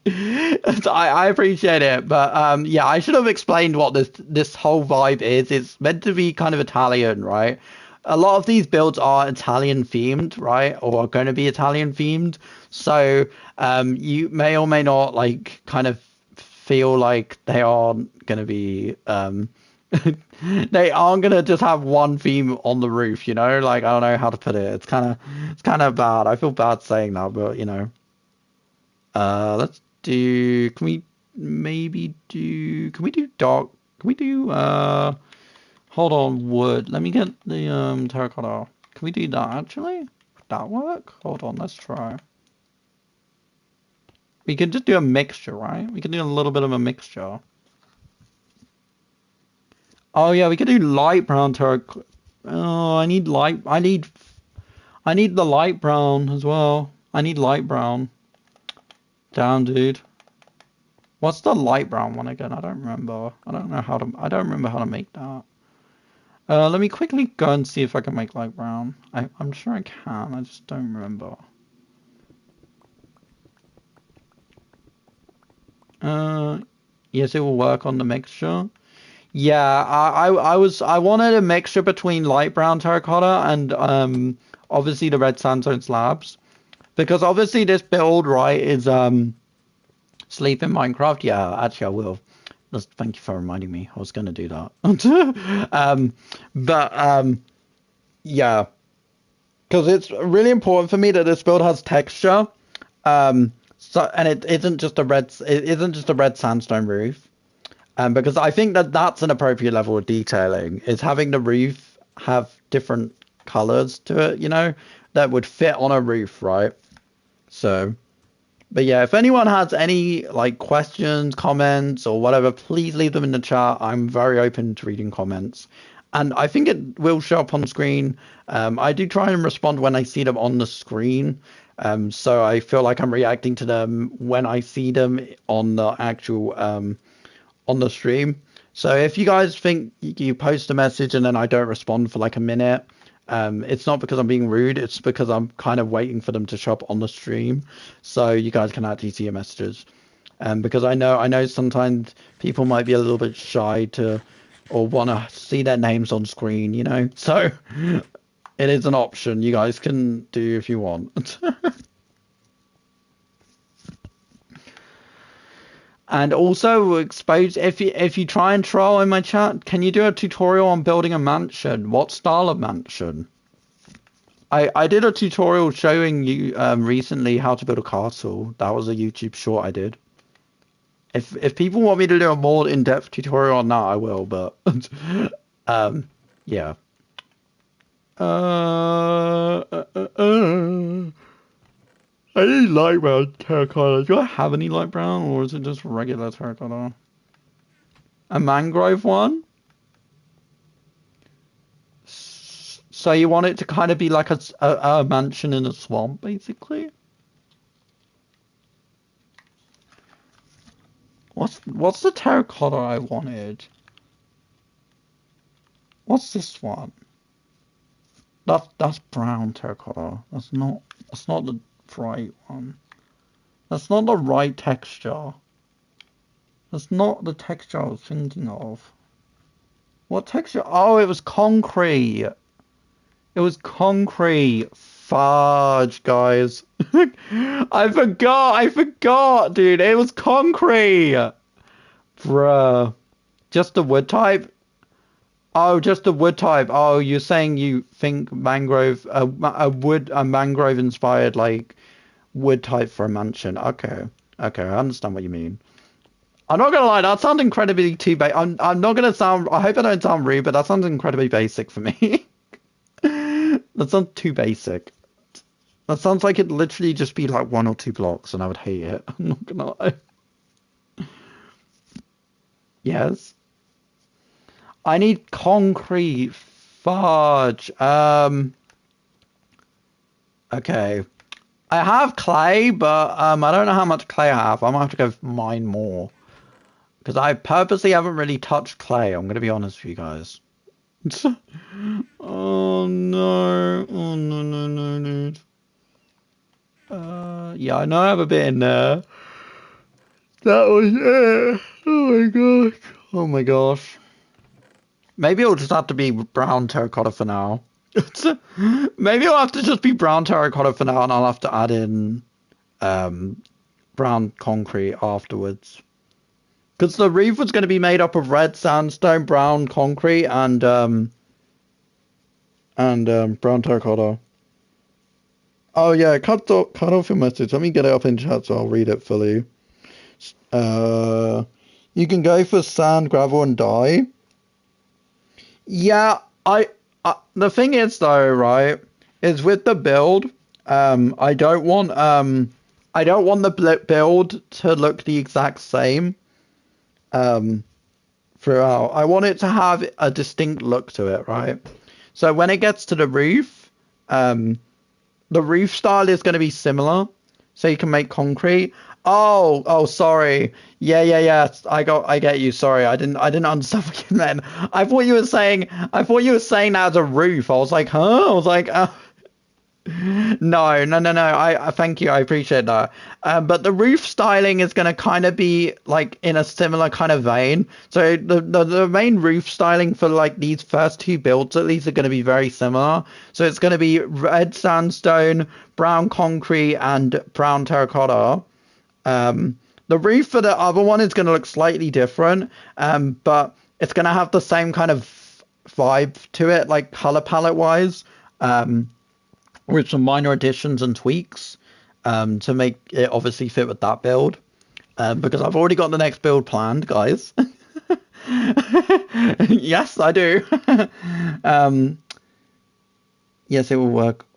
I appreciate it. But, yeah, I should have explained what this whole vibe is. It's meant to be kind of Italian, right? A lot of these builds are Italian themed, right? Or are going to be Italian themed. So, you may or may not, like, kind of feel like they aren't gonna be they aren't gonna just have one theme on the roof, you know? Like, I don't know how to put it. It's kinda bad. I feel bad saying that, but you know. Let's do can we do dark can we do hold on, wood. Let me get the terracotta. Can we do that actually? Would that work? Hold on, let's try. We can just do a mixture, right? We can do a little bit of a mixture. Oh yeah, we could do light brown terracotta. Oh, I need the light brown as well. I need light brown. Damn, dude. What's the light brown one again? I don't remember. I don't remember how to make that. Let me quickly go and see if I can make light brown. I'm sure I can. I just don't remember. Yes, it will work on the mixture. Yeah, I wanted a mixture between light brown terracotta and obviously the red sandstone slabs, because obviously this build, right, is sleep in Minecraft. Yeah, actually I will. Thank you for reminding me. I was gonna do that. But yeah, because it's really important for me that this build has texture. So and it isn't just a red sandstone roof. Because I think that that's an appropriate level of detailing, is having the roof have different colors to it, you know, that would fit on a roof, right? So, but yeah, if anyone has any like questions, comments, or whatever, please leave them in the chat. I'm very open to reading comments. And I think it will show up on screen. I do try and respond when I see them on the screen. So I feel like I'm reacting to them when I see them on the actual on the stream. So if you guys think you post a message and then I don't respond for like a minute, it's not because I'm being rude. It's because I'm kind of waiting for them to show up on the stream, so you guys can actually see your messages. Because I know sometimes people might be a little bit shy to or want to see their names on screen, you know. So it is an option you guys can do if you want. And also expose if you try and troll in my chat, can you do a tutorial on building a mansion? What style of mansion? I did a tutorial showing you recently how to build a castle. That was a YouTube short I did. If people want me to do a more in-depth tutorial on that, I will. But yeah. I need light brown terracotta. Do I have any light brown, or is it just regular terracotta? A mangrove one? So you want it to kind of be like a mansion in a swamp, basically? What's the terracotta I wanted? What's this one? That's brown terracotta. That's not the right one. That's not the right texture. That's not the texture I was thinking of. What texture? Oh, it was concrete. It was concrete. Fudge, guys. I forgot, dude. It was concrete. Bruh. Just the wood type? Oh, just the wood type. Oh, you're saying you think mangrove, a mangrove inspired, like, wood type for a mansion. Okay. Okay, I understand what you mean. I'm not gonna lie, that sounds incredibly too I'm not gonna sound, I hope I don't sound rude, but that sounds incredibly basic for me. That sounds too basic. That sounds like it'd literally just be like 1 or 2 blocks and I would hate it. I'm not gonna lie. Yes. I need concrete. Fudge. Okay. I have clay, but I don't know how much clay I have. I might have to go mine more. Because I purposely haven't really touched clay, I'm gonna be honest with you guys. Oh no. Oh no no no no. Yeah, I know I have a bit in there. That was it. Oh my gosh. Oh my gosh. Maybe it'll just have to be brown terracotta for now. Maybe it'll have to just be brown terracotta for now, and I'll have to add in brown concrete afterwards. Because the roof was going to be made up of red sandstone, brown concrete, and brown terracotta. Oh yeah, cut off your message. Let me get it up in chat so I'll read it fully. You can go for sand, gravel, and dye. Yeah, the thing is though, right, is with the build, I don't want the build to look the exact same, throughout. I want it to have a distinct look to it, right? So when it gets to the roof, the roof style is going to be similar, so you can make concrete. Oh, sorry. Yeah. I get you. Sorry, I didn't understand what you meant. I thought you were saying that as a roof. I was like, huh? I was like, no. I thank you. I appreciate that. But the roof styling is going to kind of be like in a similar kind of vein. So the main roof styling for like these first 2 builds at least are going to be very similar. So it's going to be red sandstone, brown concrete, and brown terracotta. The roof for the other one is going to look slightly different, but it's going to have the same kind of vibe to it, like color palette wise. With some minor additions and tweaks to make it obviously fit with that build, because I've already got the next build planned, guys. Yes, I do. Yes, it will work.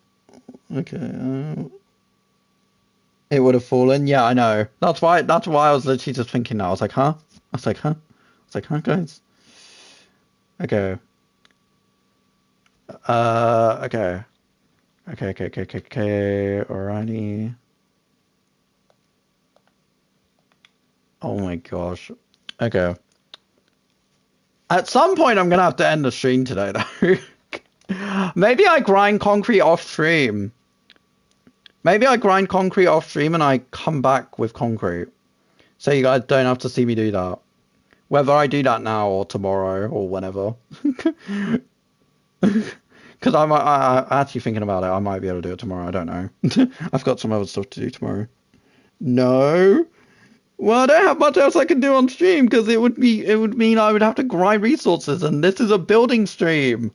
Okay. It would have fallen. Yeah, I know. That's why I was literally just thinking that. I was like, huh? Guys? Okay. Okay. Okay. Alrighty. Oh my gosh. Okay. At some point, I'm gonna have to end the stream today, though. Maybe I grind concrete off stream. Maybe I grind concrete off stream and I come back with concrete. So you guys don't have to see me do that. Whether I do that now or tomorrow or whenever. Because I'm actually thinking about it. I might be able to do it tomorrow. I don't know. I've got some other stuff to do tomorrow. No. Well, I don't have much else I can do on stream because it would mean I would have to grind resources, and this is a building stream.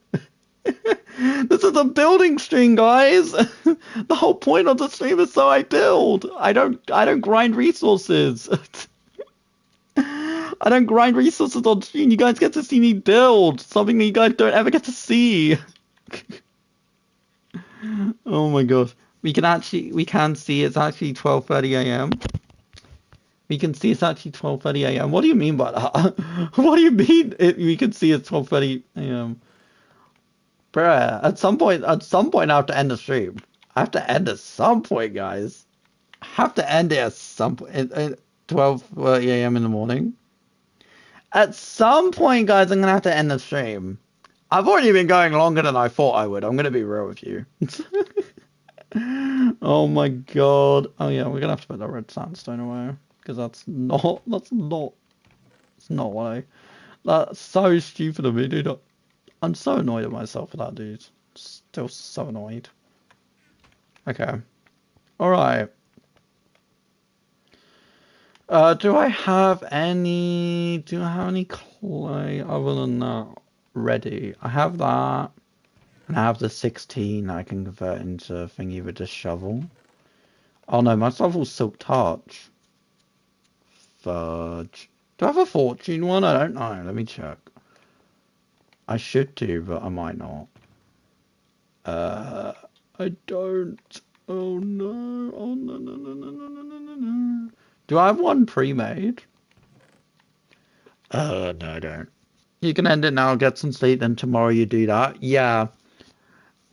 This is a building stream, guys. The whole point of the stream is so I build. I don't grind resources. I don't grind resources on stream. You guys get to see me build something that you guys don't ever get to see. Oh my gosh. We can see it's actually 12:30 a.m. We can see it's actually 12:30 a.m. What do you mean by that? What do you mean we can see it's 12:30 a.m.? Bruh, at some point I have to end the stream. I have to end at some point, guys. I have to end it at some point at 12:30 a.m. in the morning. At some point, guys, I'm gonna have to end the stream. I've already been going longer than I thought I would. I'm gonna be real with you. Oh my god. Oh yeah, we're gonna have to put that red sandstone away. Because it's not what I, that's so stupid of me, dude. I'm so annoyed at myself for that, dude. Still so annoyed. Okay. Alright. Do I have any clay other than that ready? I have that. And I have the 16 I can convert into thingy with the shovel. Oh no, my shovel's silk touch. Fudge. Do I have a fortune one? I don't know. Let me check. I should do, but I might not. I don't. Oh no. Oh no, no, no, no, no, no, no, no. Do I have one pre-made? No, I don't. You can end it now, get some sleep, then tomorrow you do that. Yeah.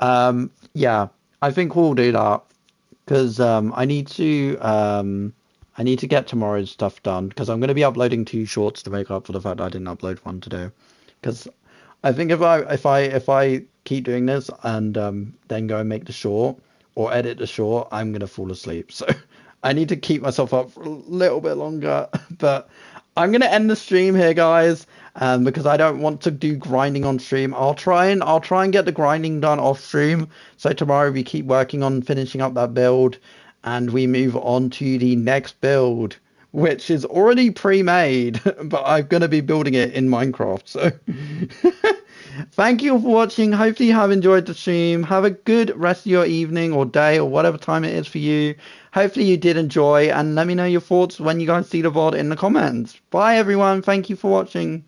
Yeah. I think we'll do that. Because I need to get tomorrow's stuff done because I'm going to be uploading 2 shorts to make up for the fact I didn't upload one today. Because I think if I keep doing this and then go and make the short or edit the short, I'm going to fall asleep. So I need to keep myself up for a little bit longer. But I'm going to end the stream here, guys, because I don't want to do grinding on stream. I'll try and get the grinding done off stream. So tomorrow we keep working on finishing up that build and we move on to the next build, which is already pre-made, but I'm going to be building it in Minecraft. So thank you for watching. Hopefully you have enjoyed the stream. Have a good rest of your evening or day or whatever time it is for you. Hopefully you did enjoy, and let me know your thoughts when you guys see the VOD in the comments. Bye everyone. Thank you for watching.